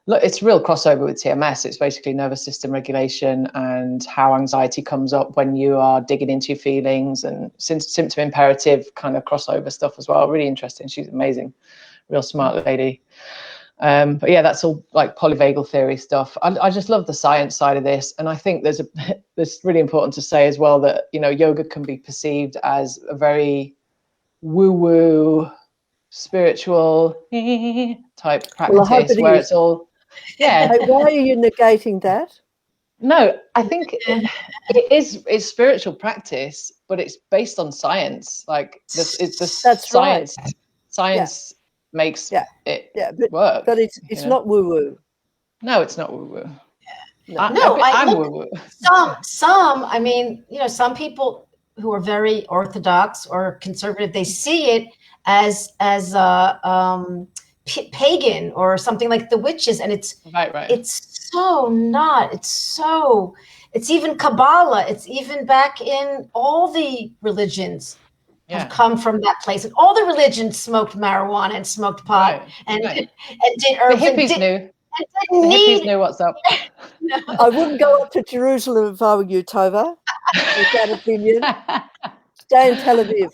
look, it's a real crossover with TMS. It's basically nervous system regulation and how anxiety comes up when you are digging into your feelings, and symptom imperative kind of crossover stuff as well. Really interesting. She's amazing, real smart lady. But yeah, that's all like polyvagal theory stuff. I just love the science side of this. And I think there's really important to say as well that, yoga can be perceived as a very woo-woo, spiritual type practice where it's all, Hey, why are you negating that? No, I think it's spiritual practice, but it's based on science. Like that's science. Right. Science makes it work. But it's not woo-woo. No, it's not woo-woo. No, I'm woo-woo. Some people who are very orthodox or conservative, they see it as pagan or something like the witches, and it's right. It's so not. It's even Kabbalah. It's even back in all the religions have come from that place, and all the religions smoked marijuana and smoked pot and did herbs. The hippies knew. Hippies knew what's up. No. I wouldn't go up to Jerusalem if I were you, Tova. With that opinion, stay in Tel Aviv.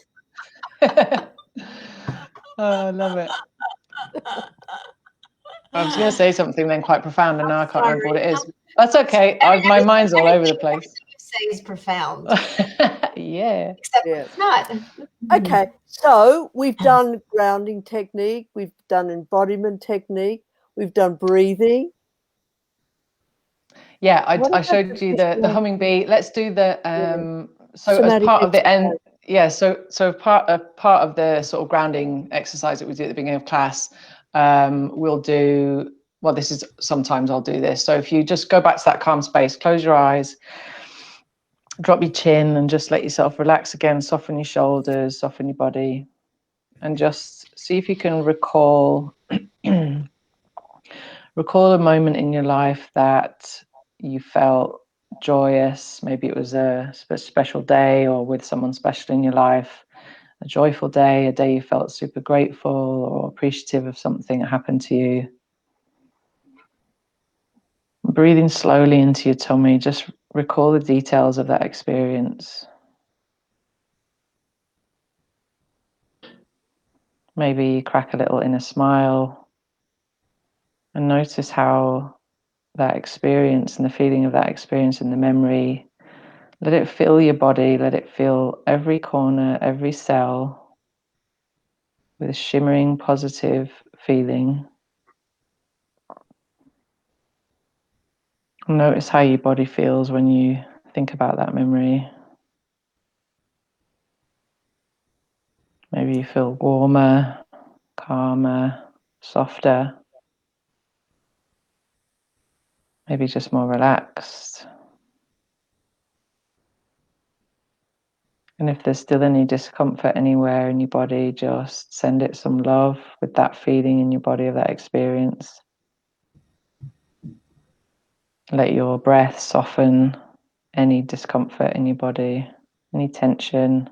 Oh, I love it. I was going to say something then quite profound, and now I can't remember what it is. That's okay. My mind's all over the place. You say is profound. Yeah. Except it's not. Okay, so we've done grounding technique, we've done embodiment technique, we've done breathing. Yeah, I showed you the humming bee. Let's do the so as part of the end. Yeah, so part of the sort of grounding exercise that we do at the beginning of class, we'll do, well, this is, sometimes I'll do this. So if you just go back to that calm space, close your eyes, drop your chin, and just let yourself relax again, soften your shoulders, soften your body, and just see if you can recall a moment in your life that you felt joyous. Maybe it was a special day or with someone special in your life, a joyful day, a day you felt super grateful or appreciative of something that happened to you. Breathing slowly into your tummy, just recall the details of that experience. Maybe crack a little inner smile and notice how that experience and the feeling of that experience and the memory, let it fill your body, let it fill every corner, every cell with a shimmering positive feeling. Notice how your body feels when you think about that memory. Maybe you feel warmer, calmer, softer. maybe just more relaxed. And if there's still any discomfort anywhere in your body, just send it some love with that feeling in your body of that experience. Let your breath soften any discomfort in your body, any tension.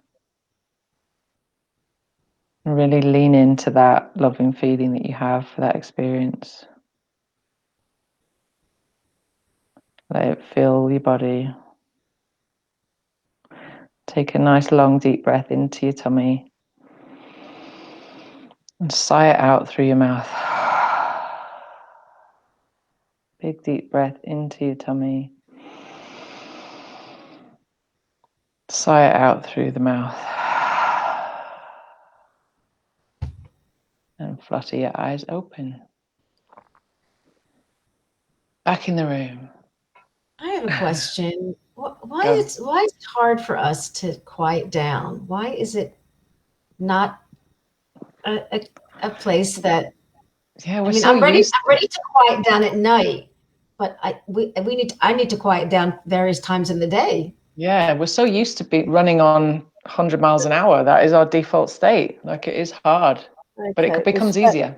And really lean into that loving feeling that you have for that experience. Let it fill your body. Take a nice long deep breath into your tummy and sigh it out through your mouth. Big deep breath into your tummy. Sigh it out through the mouth. And flutter your eyes open. Back in the room. I have a question. Why is it hard for us to quiet down? Why is it not a place that? Yeah, I mean, I'm ready to quiet down at night, but I need to quiet down various times in the day. Yeah, we're so used to be running on 100 miles an hour. That is our default state. Like, it is hard, but it becomes easier.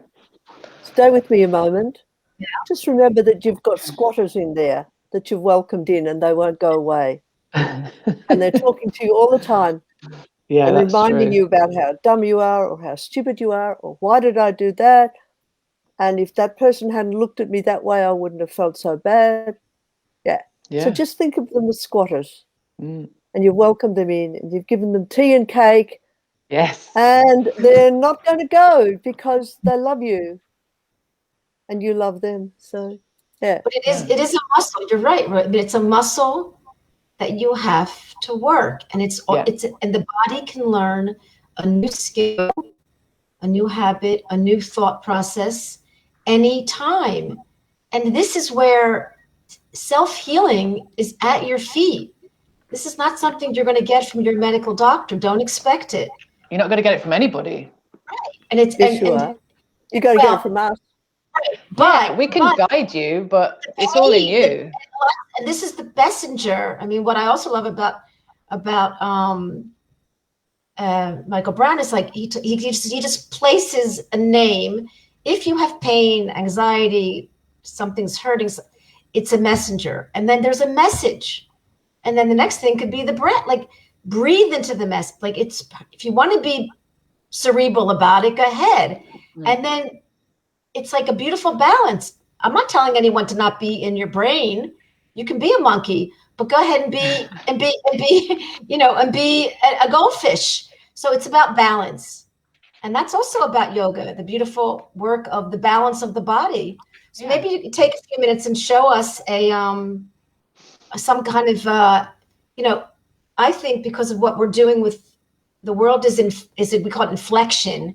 Stay with me a moment. Yeah. Just remember that you've got squatters in there that you've welcomed in, and they won't go away. And they're talking to you all the time. Yeah, and that's reminding true. you about how dumb you are, or how stupid you are, or why did I do that? And if that person hadn't looked at me that way, I wouldn't have felt so bad. Yeah. So just think of them as squatters. And you've welcomed them in, and you've given them tea and cake. Yes. And they're not going to go because they love you and you love them. So, yeah. But it is a muscle. You're right. But it's a muscle that you have to work, and and the body can learn a new skill, a new habit, a new thought process anytime. And this is where self-healing is at your feet. This is not something you're going to get from your medical doctor. Don't expect it. You're not going to get it from anybody. Right. And it's you got to get it from us. Right. But we can guide you, but it's all in you. And this is the messenger. I mean, what I also love about Michael Brown is like he just places a name. If you have pain, anxiety, something's hurting, it's a messenger. And then there's a message. And then the next thing could be the breath. Like, breathe into the message. Like, it's, if you want to be cerebral about it, go ahead. And then it's like a beautiful balance. I'm not telling anyone to not be in your brain. You can be a monkey, but go ahead and be a goldfish. So it's about balance. And that's also about yoga, the beautiful work of the balance of the body. So maybe you can take a few minutes and show us some kind of, I think because of what we're doing with the world we call it inflection.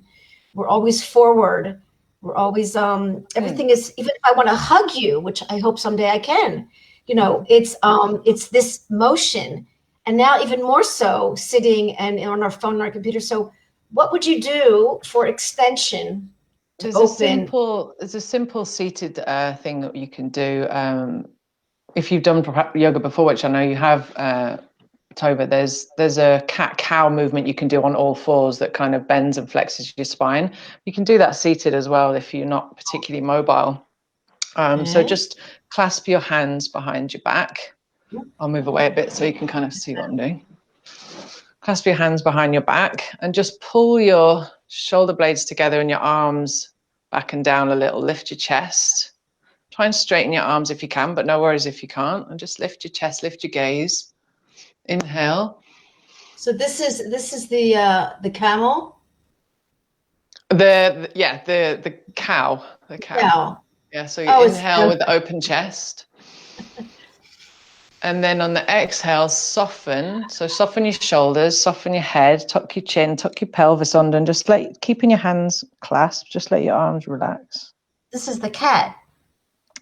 We're always forward. We're always, everything is, even if I want to hug you, which I hope someday I can, it's this motion. And now even more so sitting and on our phone, on our computer. So what would you do for extension? There's a simple seated thing that you can do. If you've done yoga before, which I know you have, Tova, there's a cat-cow movement you can do on all fours that kind of bends and flexes your spine. You can do that seated as well if you're not particularly mobile. So just clasp your hands behind your back. I'll move away a bit so you can kind of see what I'm doing. Clasp your hands behind your back and just pull your shoulder blades together and your arms back and down a little. Lift your chest. Try and straighten your arms if you can, but no worries if you can't. And just lift your chest, lift your gaze. Inhale. So this is the camel. The cow. The cow. Yeah. So you inhale with the open chest. And then on the exhale, soften. So soften your shoulders, soften your head, tuck your chin, tuck your pelvis under, and just keeping your hands clasped, just let your arms relax. This is the cat.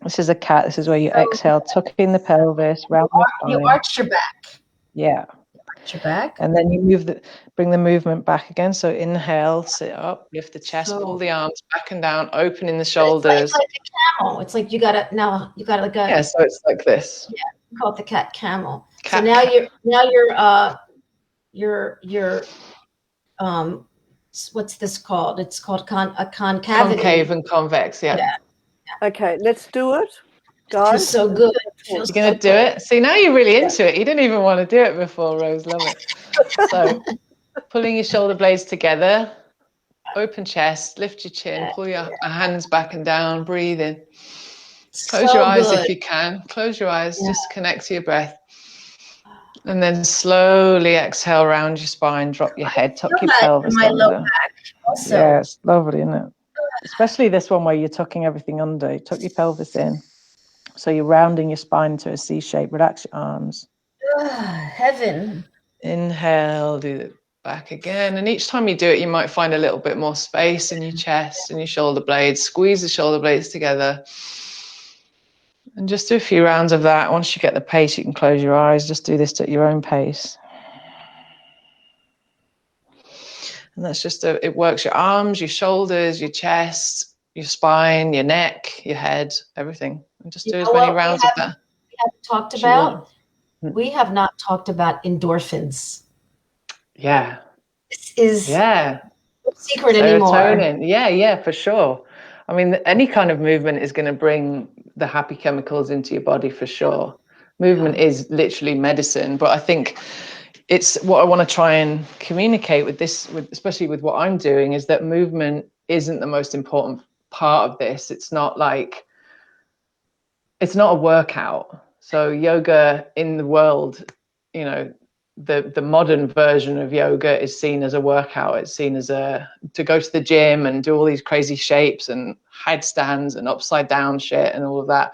This is a cat. This is where you exhale, tuck in the pelvis, round the spine. You arch your back. Yeah. Your back. And then you bring the movement back again. So inhale, sit up, lift the chest, pull the arms back and down, opening the shoulders. It's like a camel. It's like you got like a. Yeah, so it's like this. Yeah, we call it the camel. So now you're what's this called? It's called a concavity. Concave and convex, yeah. Okay, let's do it, guys. Feels so good. You're going to do it? See, now you're really into it. You didn't even want to do it before, Rose. Love it. So pulling your shoulder blades together, open chest, lift your chin, pull your hands back and down, breathe in. Close your eyes if you can. Close your eyes, just connect to your breath. And then slowly exhale around your spine, drop your head, tuck your pelvis my under. low back also. Yeah, it's lovely, isn't it? Especially this one where you're tucking everything under. You tuck your pelvis in. So you're rounding your spine into a C shape. Relax your arms. Heaven. Inhale, do it back again. And each time you do it, you might find a little bit more space in your chest and your shoulder blades. Squeeze the shoulder blades together. And just do a few rounds of that. Once you get the pace, you can close your eyes. Just do this at your own pace. And that's just, it works your arms, your shoulders, your chest, your spine, your neck, your head, everything. And just do as many rounds of that. We have not talked about endorphins. Yeah. This is no secret serotonin. anymore. Yeah, for sure. I mean, any kind of movement is going to bring the happy chemicals into your body for sure. Movement is literally medicine, but I think it's what I want to try and communicate with this, especially with what I'm doing, is that movement isn't the most important part of this. It's not a workout. So yoga in the world, you know, the modern version of yoga is seen as a workout. It's seen as to go to the gym and do all these crazy shapes and headstands and upside down shit and all of that.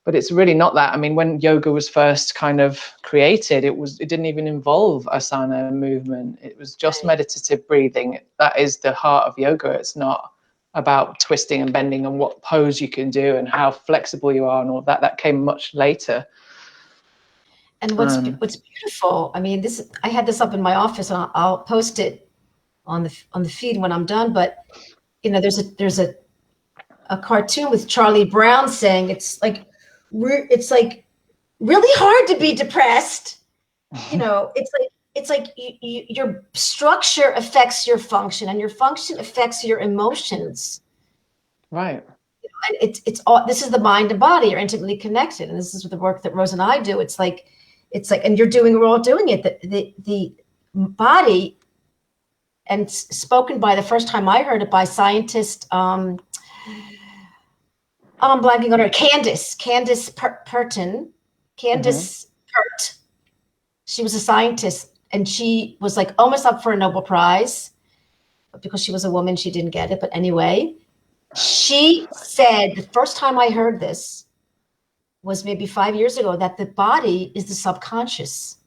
But it's really not that. I mean, when yoga was first kind of created, it didn't even involve asana movement. It was just meditative breathing. That is the heart of yoga. It's not about twisting and bending and what pose you can do and how flexible you are and all that. That came much later. And what's beautiful, I mean, I had this up in my office, and I'll post it on the feed when I'm done. But you know, there's a cartoon with Charlie Brown saying it's like really hard to be depressed. You know, it's like your structure affects your function, and your function affects your emotions. Right. And it's all, this is the mind and body are intimately connected, and this is the work that Rose and I do. It's like, and we're all doing it. The body, and spoken by the first time I heard it by scientist. I'm blanking on her. Candace Pert. She was a scientist, and she was like almost up for a Nobel Prize, but because she was a woman, she didn't get it. But anyway, she said the first time I heard this was maybe 5 years ago, that the body is the subconscious.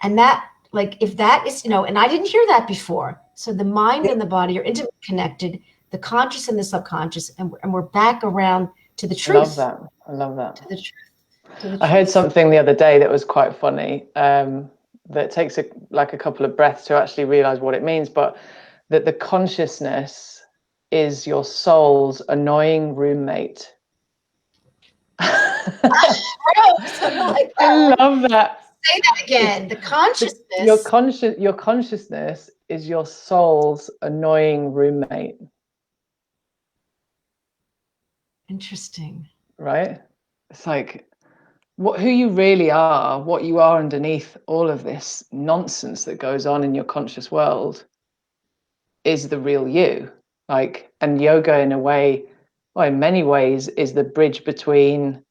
And that, like, if that is, you know, and I didn't hear that before. So the mind and the body are intimately connected, the conscious and the subconscious, and we're back around to the truth. I love that. To the truth. I heard something the other day that was quite funny, that takes a couple of breaths to actually realize what it means, but that the consciousness is your soul's annoying roommate. I love that. Say that again. The consciousness. Your consciousness is your soul's annoying roommate. Interesting. Right? It's like who you really are, what you are underneath all of this nonsense that goes on in your conscious world is the real you. Like, and yoga in a way, well, in many ways, is the bridge between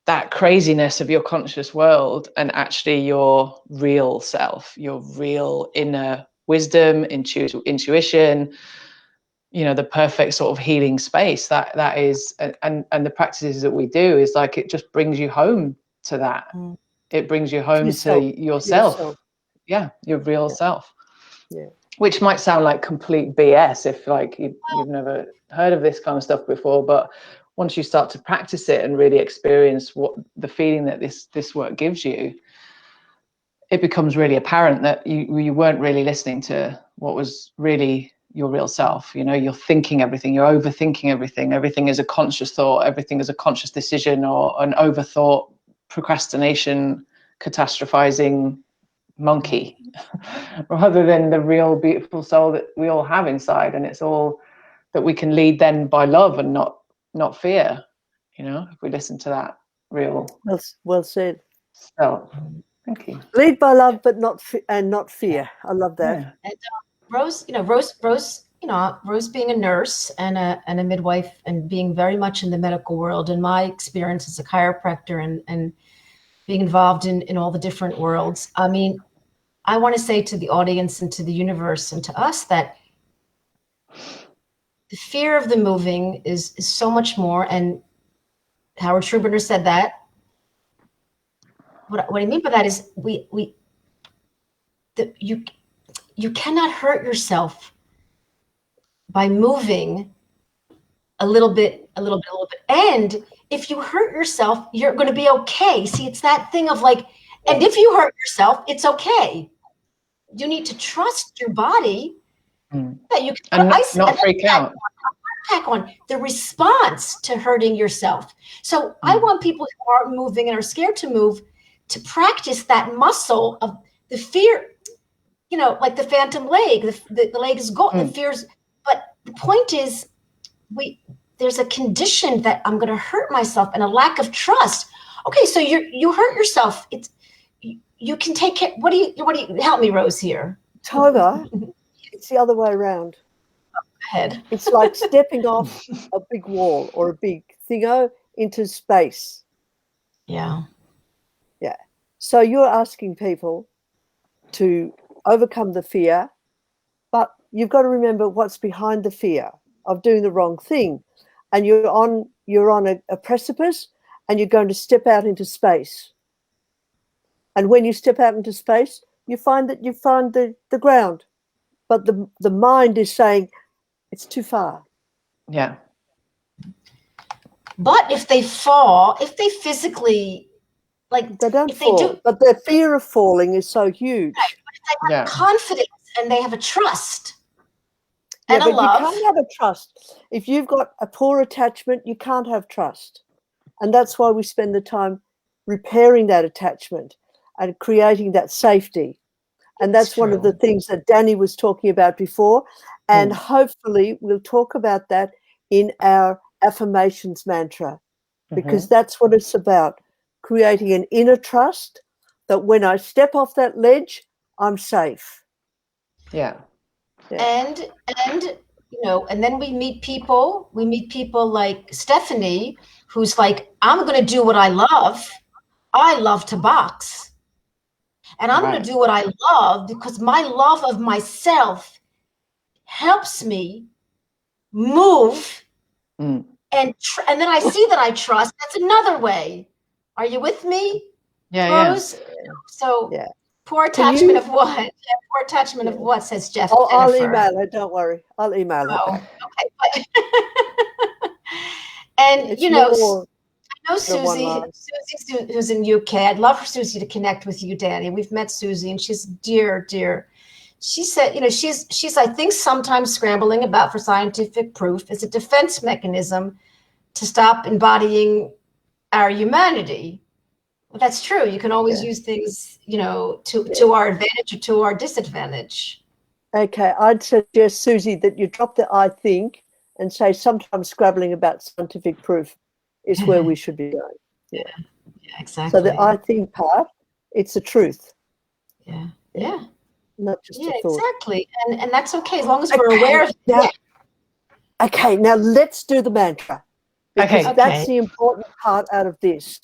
that craziness of your conscious world and actually your real self, your real inner wisdom, intuition, you know, the perfect sort of healing space that is, and the practices that we do is like, it just brings you home to that. It brings you home to yourself. Yeah, your real self. Yeah. Which might sound like complete BS if like you've never heard of this kind of stuff before, but once you start to practice it and really experience what the feeling that this work gives you, it becomes really apparent that you weren't really listening to what was really your real self. You're thinking everything, you're overthinking everything. Everything is a conscious thought, everything is a conscious decision, or an overthought, procrastination, catastrophizing monkey, rather than the real beautiful soul that we all have inside. And it's all that we can lead then by love and not fear, if we listen to that real well said. self. Thank you. Lead by love, but not fear. I love that. Yeah. And Rose being a nurse and a midwife, and being very much in the medical world, and my experience as a chiropractor and being involved in all the different worlds. I mean, I want to say to the audience and to the universe and to us that the fear of the moving is so much more. And Howard Schubiner said that. What I mean by that is you cannot hurt yourself by moving a little bit. And if you hurt yourself, you're going to be okay. See, it's that thing of like, and if you hurt yourself, it's okay. You need to trust your body that you can not freak out. On the response to hurting yourself. So I want people who aren't moving and are scared to move to practice that muscle of the fear, like the phantom leg, the leg is gone, the fears. But the point is, there's a condition that I'm going to hurt myself and a lack of trust. Okay, so you hurt yourself. You can take care. What do you help me, Rose, here? Tova, it's the other way around. Go ahead. It's like stepping off a big wall or a big thingo into space. Yeah. Yeah. So you're asking people to overcome the fear, but you've got to remember what's behind the fear of doing the wrong thing. And you're on a precipice, and you're going to step out into space. And when you step out into space, you find the ground. But the mind is saying, it's too far. Yeah. But if they fall, if they physically, like, they don't if fall, they do, but their fear of falling is so huge. Right, but if they have confidence and they have a trust and a love. You can't have a trust. If you've got a poor attachment, you can't have trust. And that's why we spend the time repairing that attachment and creating that safety. And that's one of the things that Dani was talking about before. And hopefully we'll talk about that in our affirmations mantra, because that's what it's about, creating an inner trust that when I step off that ledge, I'm safe. Yeah. And and then we meet people like Stephanie, who's like, I'm going to do what I love. I love to box. And I'm going to do what I love because my love of myself helps me move. And then I see that I trust. That's another way. Are you with me, Rose? Yeah. So poor attachment of what? Poor attachment of what, says Jeff. I'll email her. Don't worry. I'll email her. Okay. And it's I know Susie, who's in UK. I'd love for Susie to connect with you, Dani. We've met Susie, and she's dear. She said, she's I think sometimes scrambling about for scientific proof is a defense mechanism to stop embodying our humanity. Well, that's true. You can always use things, to our advantage or to our disadvantage. Okay, I'd suggest, Susie, that you drop the I think and say sometimes scrabbling about scientific proof is where we should be going. Yeah, exactly. So the I think part, it's the truth. Yeah. Not just a thought. Exactly. And that's okay as long as we're aware of it. Okay, now let's do the mantra. Because that's the important part out of this.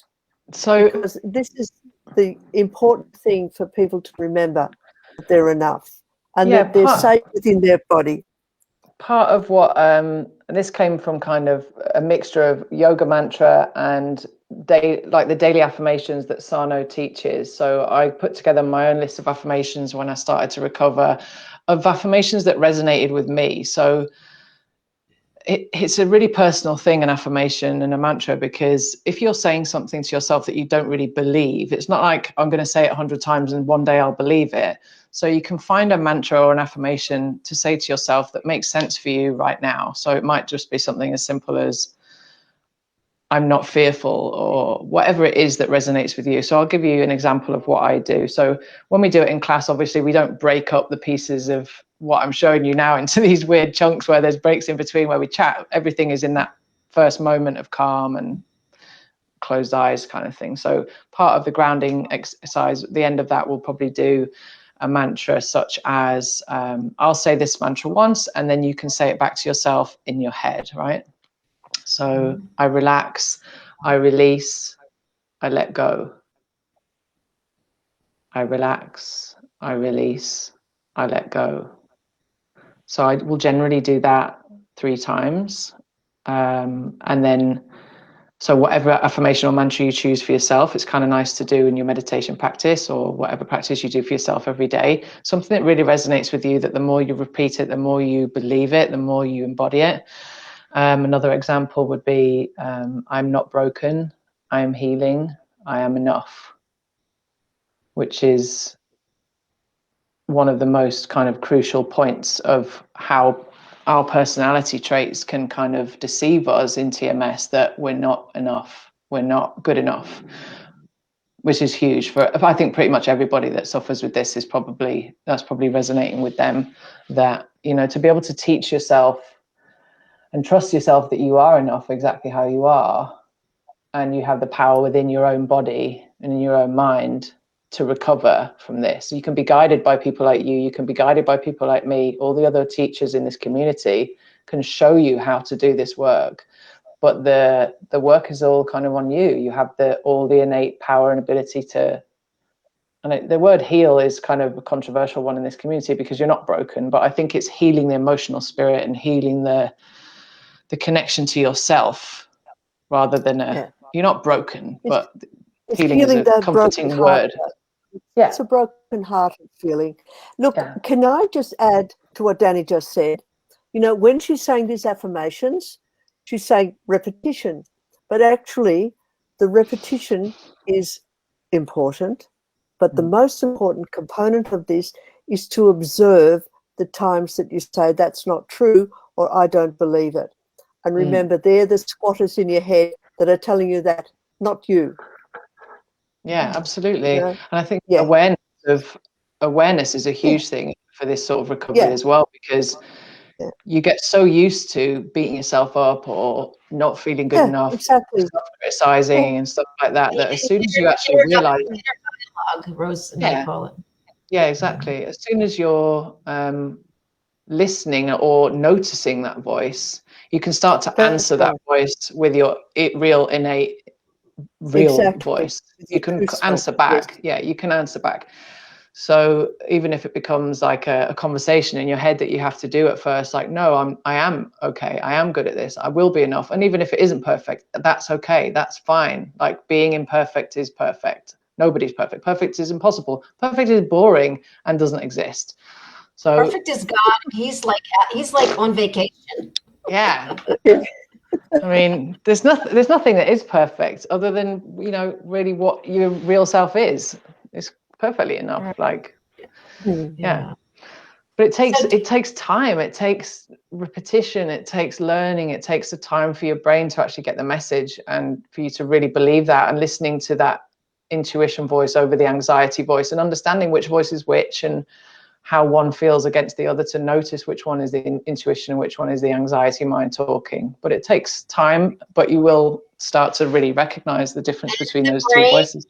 So because this is the important thing for people to remember, that they're enough and that they're safe within their body. Part of what this came from kind of a mixture of yoga mantra and the daily affirmations that Sano teaches. So I put together my own list of affirmations when I started to recover, of affirmations that resonated with me. So it's a really personal thing, an affirmation and a mantra, because if you're saying something to yourself that you don't really believe, it's not like I'm going to say it 100 times and one day I'll believe it. So you can find a mantra or an affirmation to say to yourself that makes sense for you right now. So it might just be something as simple as I'm not fearful, or whatever it is that resonates with you. So I'll give you an example of what I do. So when we do it in class, obviously we don't break up the pieces of what I'm showing you now into these weird chunks where there's breaks in between where we chat. Everything is in that first moment of calm and closed eyes kind of thing. So part of the grounding exercise, at the end of that, we'll probably do a mantra such as, I'll say this mantra once, and then you can say it back to yourself in your head, right? So I relax, I release, I let go. I relax, I release, I let go. So I will generally do that 3 times. And then, so whatever affirmation or mantra you choose for yourself, it's kind of nice to do in your meditation practice or whatever practice you do for yourself every day. Something that really resonates with you, that the more you repeat it, the more you believe it, the more you embody it. Another example would be, I'm not broken, I am healing, I am enough, which is one of the most kind of crucial points of how our personality traits can kind of deceive us in TMS, that we're not enough, we're not good enough, which is huge for, I think, pretty much everybody that suffers with this. That's probably resonating with them, that, you know, to be able to teach yourself and trust yourself that you are enough exactly how you are, and you have the power within your own body and in your own mind to recover from this. You can be guided by people like you can be guided by people like me. All the other teachers in this community can show you how to do this work, but the work is all kind of on you. You have all the innate power and ability to, and the word heal is kind of a controversial one in this community because you're not broken, but I think it's healing the emotional spirit and healing the connection to yourself, rather than you're not broken, but healing is a comforting word. Yeah. It's a broken-hearted feeling. Look, Can I just add to what Dani just said? You know, when she's saying these affirmations, she's saying repetition, but actually the repetition is important, but the most important component of this is to observe the times that you say that's not true or I don't believe it. And remember, they're the squatters in your head that are telling you that, not you. Yeah, absolutely. And I think awareness is a huge thing for this sort of recovery as well, because you get so used to beating yourself up or not feeling good enough, criticizing and stuff like that, that as soon as you actually realize, Rose and I call it. Yeah, exactly. As soon as you're listening or noticing that voice, you can start to answer that voice with your real innate voice. You can answer back. You can answer back. So even if it becomes like a conversation in your head that you have to do at first, like, no, I am okay, I am good at this, I will be enough. And even if it isn't perfect, that's okay, that's fine. Like, being imperfect is perfect. Nobody's perfect. Perfect is impossible. Perfect is boring and doesn't exist. So perfect is God. He's like on vacation. Yeah. I mean, there's nothing that is perfect other than, you know, really what your real self is. It's perfectly enough. Like, But it takes time. It takes repetition. It takes learning. It takes the time for your brain to actually get the message and for you to really believe that, and listening to that intuition voice over the anxiety voice, and understanding which voice is which and how one feels against the other, to notice which one is the intuition and which one is the anxiety mind talking. But it takes time, but you will start to really recognize the difference between those two voices.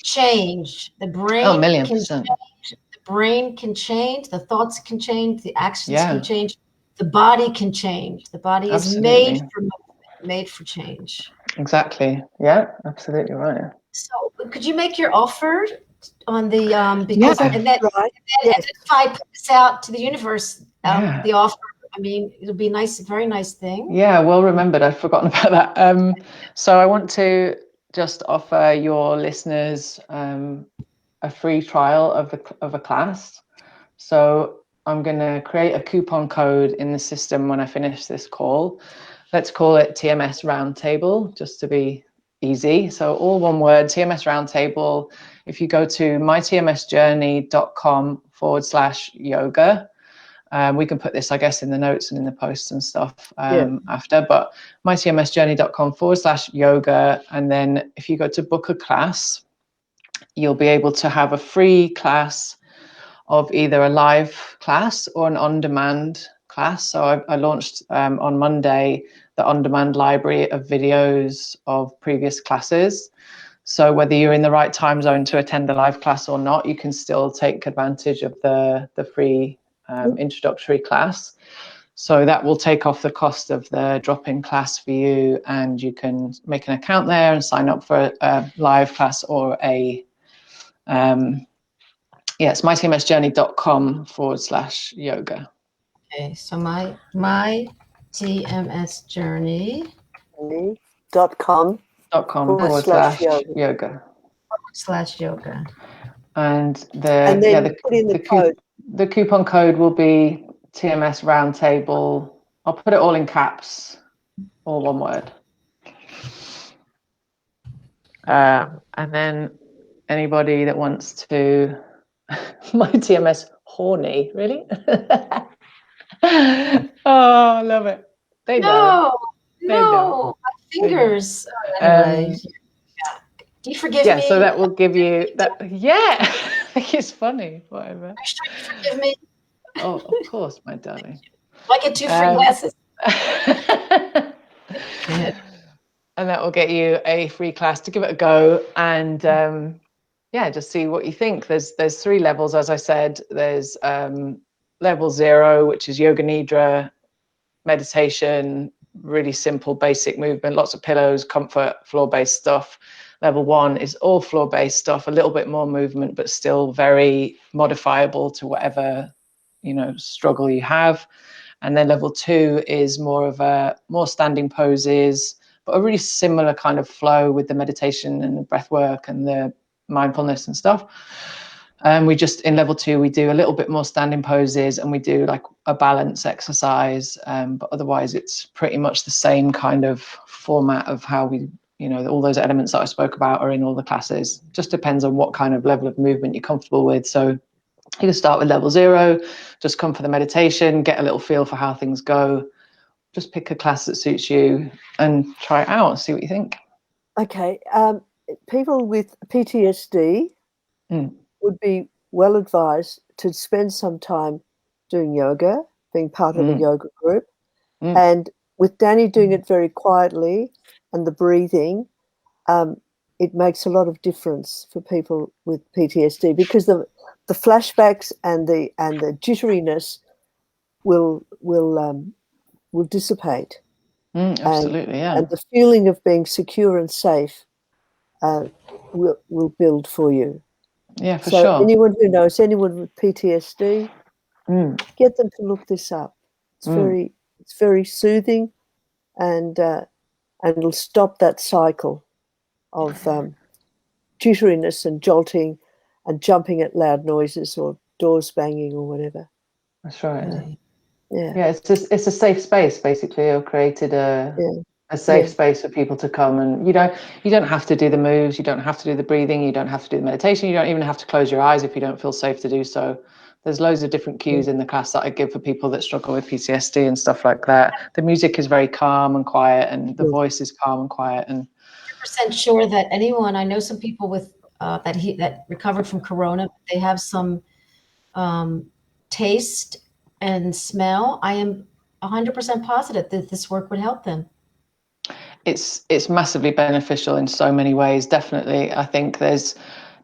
Change. The brain can change. The brain can change. The thoughts can change. The actions can change. The body can change. The body is made for change. Exactly. Yeah, absolutely right. So could you make your offer on the because and then if I put this out to the universe, the offer, I mean, it'll be nice, very nice thing. Yeah, well remembered. I'd forgotten about that. So I want to just offer your listeners a free trial of a class. So I'm going to create a coupon code in the system when I finish this call. Let's call it TMS Roundtable, just to be easy. So all one word, TMS Roundtable. If you go to mytmsjourney.com/yoga, we can put this, I guess, in the notes and in the posts and stuff after, but mytmsjourney.com/yoga. And then if you go to book a class, you'll be able to have a free class of either a live class or an on-demand class. So I launched on Monday the on-demand library of videos of previous classes. So whether you're in the right time zone to attend the live class or not, you can still take advantage of the free introductory class. So that will take off the cost of the drop-in class for you, and you can make an account there and sign up for a live class or a it's mytmsjourney.com/yoga. Okay, so my TMS Journey .com/yoga. /yoga. And And then put in the code. The coupon code will be TMS Roundtable. I'll put it all in caps, all one word. And then anybody that wants to, my TMS horny, really? Oh, I love it. They know. My fingers. Anyway, do you forgive me? So that will give you that. Yeah, I think it's funny. Whatever. Are you sure you forgive me? Oh, of course, my darling. I get 2 free glasses. And that will get you a free class to give it a go, and just see what you think. There's 3 levels, as I said. There's level 0, which is yoga nidra, meditation, really simple basic movement, lots of pillows, comfort, floor-based stuff. Level 1 is all floor-based stuff, a little bit more movement, but still very modifiable to whatever struggle you have. And then level 2 is more standing poses, but a really similar kind of flow with the meditation and the breath work and the mindfulness and stuff. We just, in level 2, we do a little bit more standing poses, and we do like a balance exercise. But otherwise, it's pretty much the same kind of format of how we, all those elements that I spoke about are in all the classes. Just depends on what kind of level of movement you're comfortable with. So you can start with level 0, just come for the meditation, get a little feel for how things go. Just pick a class that suits you and try it out and see what you think. Okay. People with PTSD would be well advised to spend some time doing yoga, being part of a yoga group. And with Dani doing it very quietly and the breathing, it makes a lot of difference for people with PTSD, because the flashbacks and the jitteriness will dissipate. Absolutely, and the feeling of being secure and safe will build for you. Yeah, for sure. Anyone who knows anyone with PTSD, get them to look this up. It's very soothing, and it'll stop that cycle of jitteriness and jolting and jumping at loud noises or doors banging or whatever. That's right. Yeah. It's a safe space, basically. I've created a safe space for people to come, and you don't have to do the moves, you don't have to do the breathing, you don't have to do the meditation, you don't even have to close your eyes if you don't feel safe to do so. There's loads of different cues in the class that I give for people that struggle with PTSD and stuff like that. The music is very calm and quiet, and the voice is calm and quiet. And 100% sure that anyone, I know some people with that recovered from corona, they have some taste and smell. I am 100% positive that this work would help them. It's massively beneficial in so many ways. Definitely, I think there's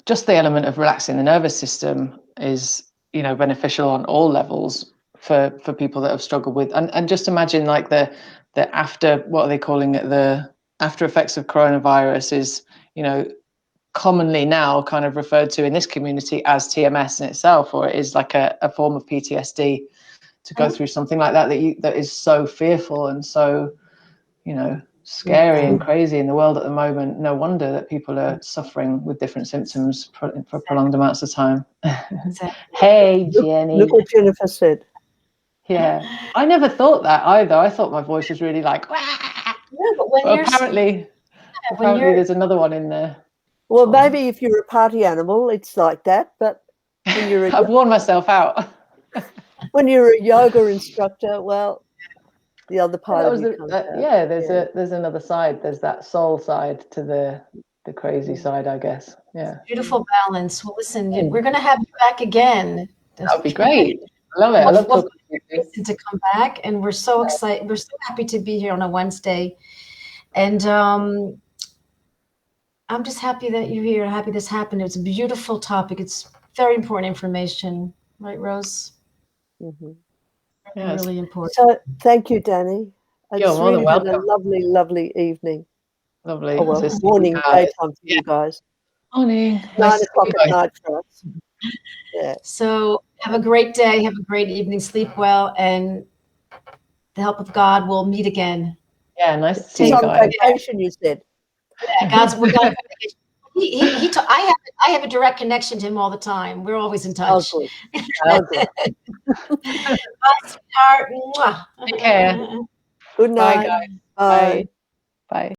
just the element of relaxing the nervous system is beneficial on all levels for people that have struggled with, and just imagine like the after, what are they calling it, the after effects of coronavirus is commonly now kind of referred to in this community as TMS in itself, or it is like a form of PTSD to go through something like that is so fearful and so scary and crazy in the world at the moment. No wonder that people are suffering with different symptoms for prolonged amounts of time. Hey, Jenny. Look what Jennifer said. Yeah, I never thought that either. I thought my voice was really like, wah! Yeah, but when apparently there's another one in there. Well, maybe if you're a party animal, it's like that. But when you're I've worn myself out. When you're a yoga instructor, well, the other part of you comes out. Yeah, there's another side. There's that soul side to the crazy side, I guess. Yeah. Beautiful balance. Well, listen, we're going to have you back again. That would be great. I love it. I love talking to you. To come back, and we're so excited. We're so happy to be here on a Wednesday, and I'm just happy that you're here. Happy this happened. It's a beautiful topic. It's very important information, right, Rose? Mm-hmm. Yes. Really important. So thank you, Dani. You're more than welcome. Been a lovely, lovely evening. Lovely. Oh, well, morning, daytime for you guys. Morning. 9 o'clock at night for us. Yeah. So have a great day. Have a great evening. Sleep well, and the help of God, we'll meet again. Yeah, nice to see you on guys. vacation, you said. Yeah, I have a direct connection to him all the time. We're always in touch. Oh, good. Oh, good. Bye, sweetheart. Take care. Good night. Bye, guys. Bye. Bye.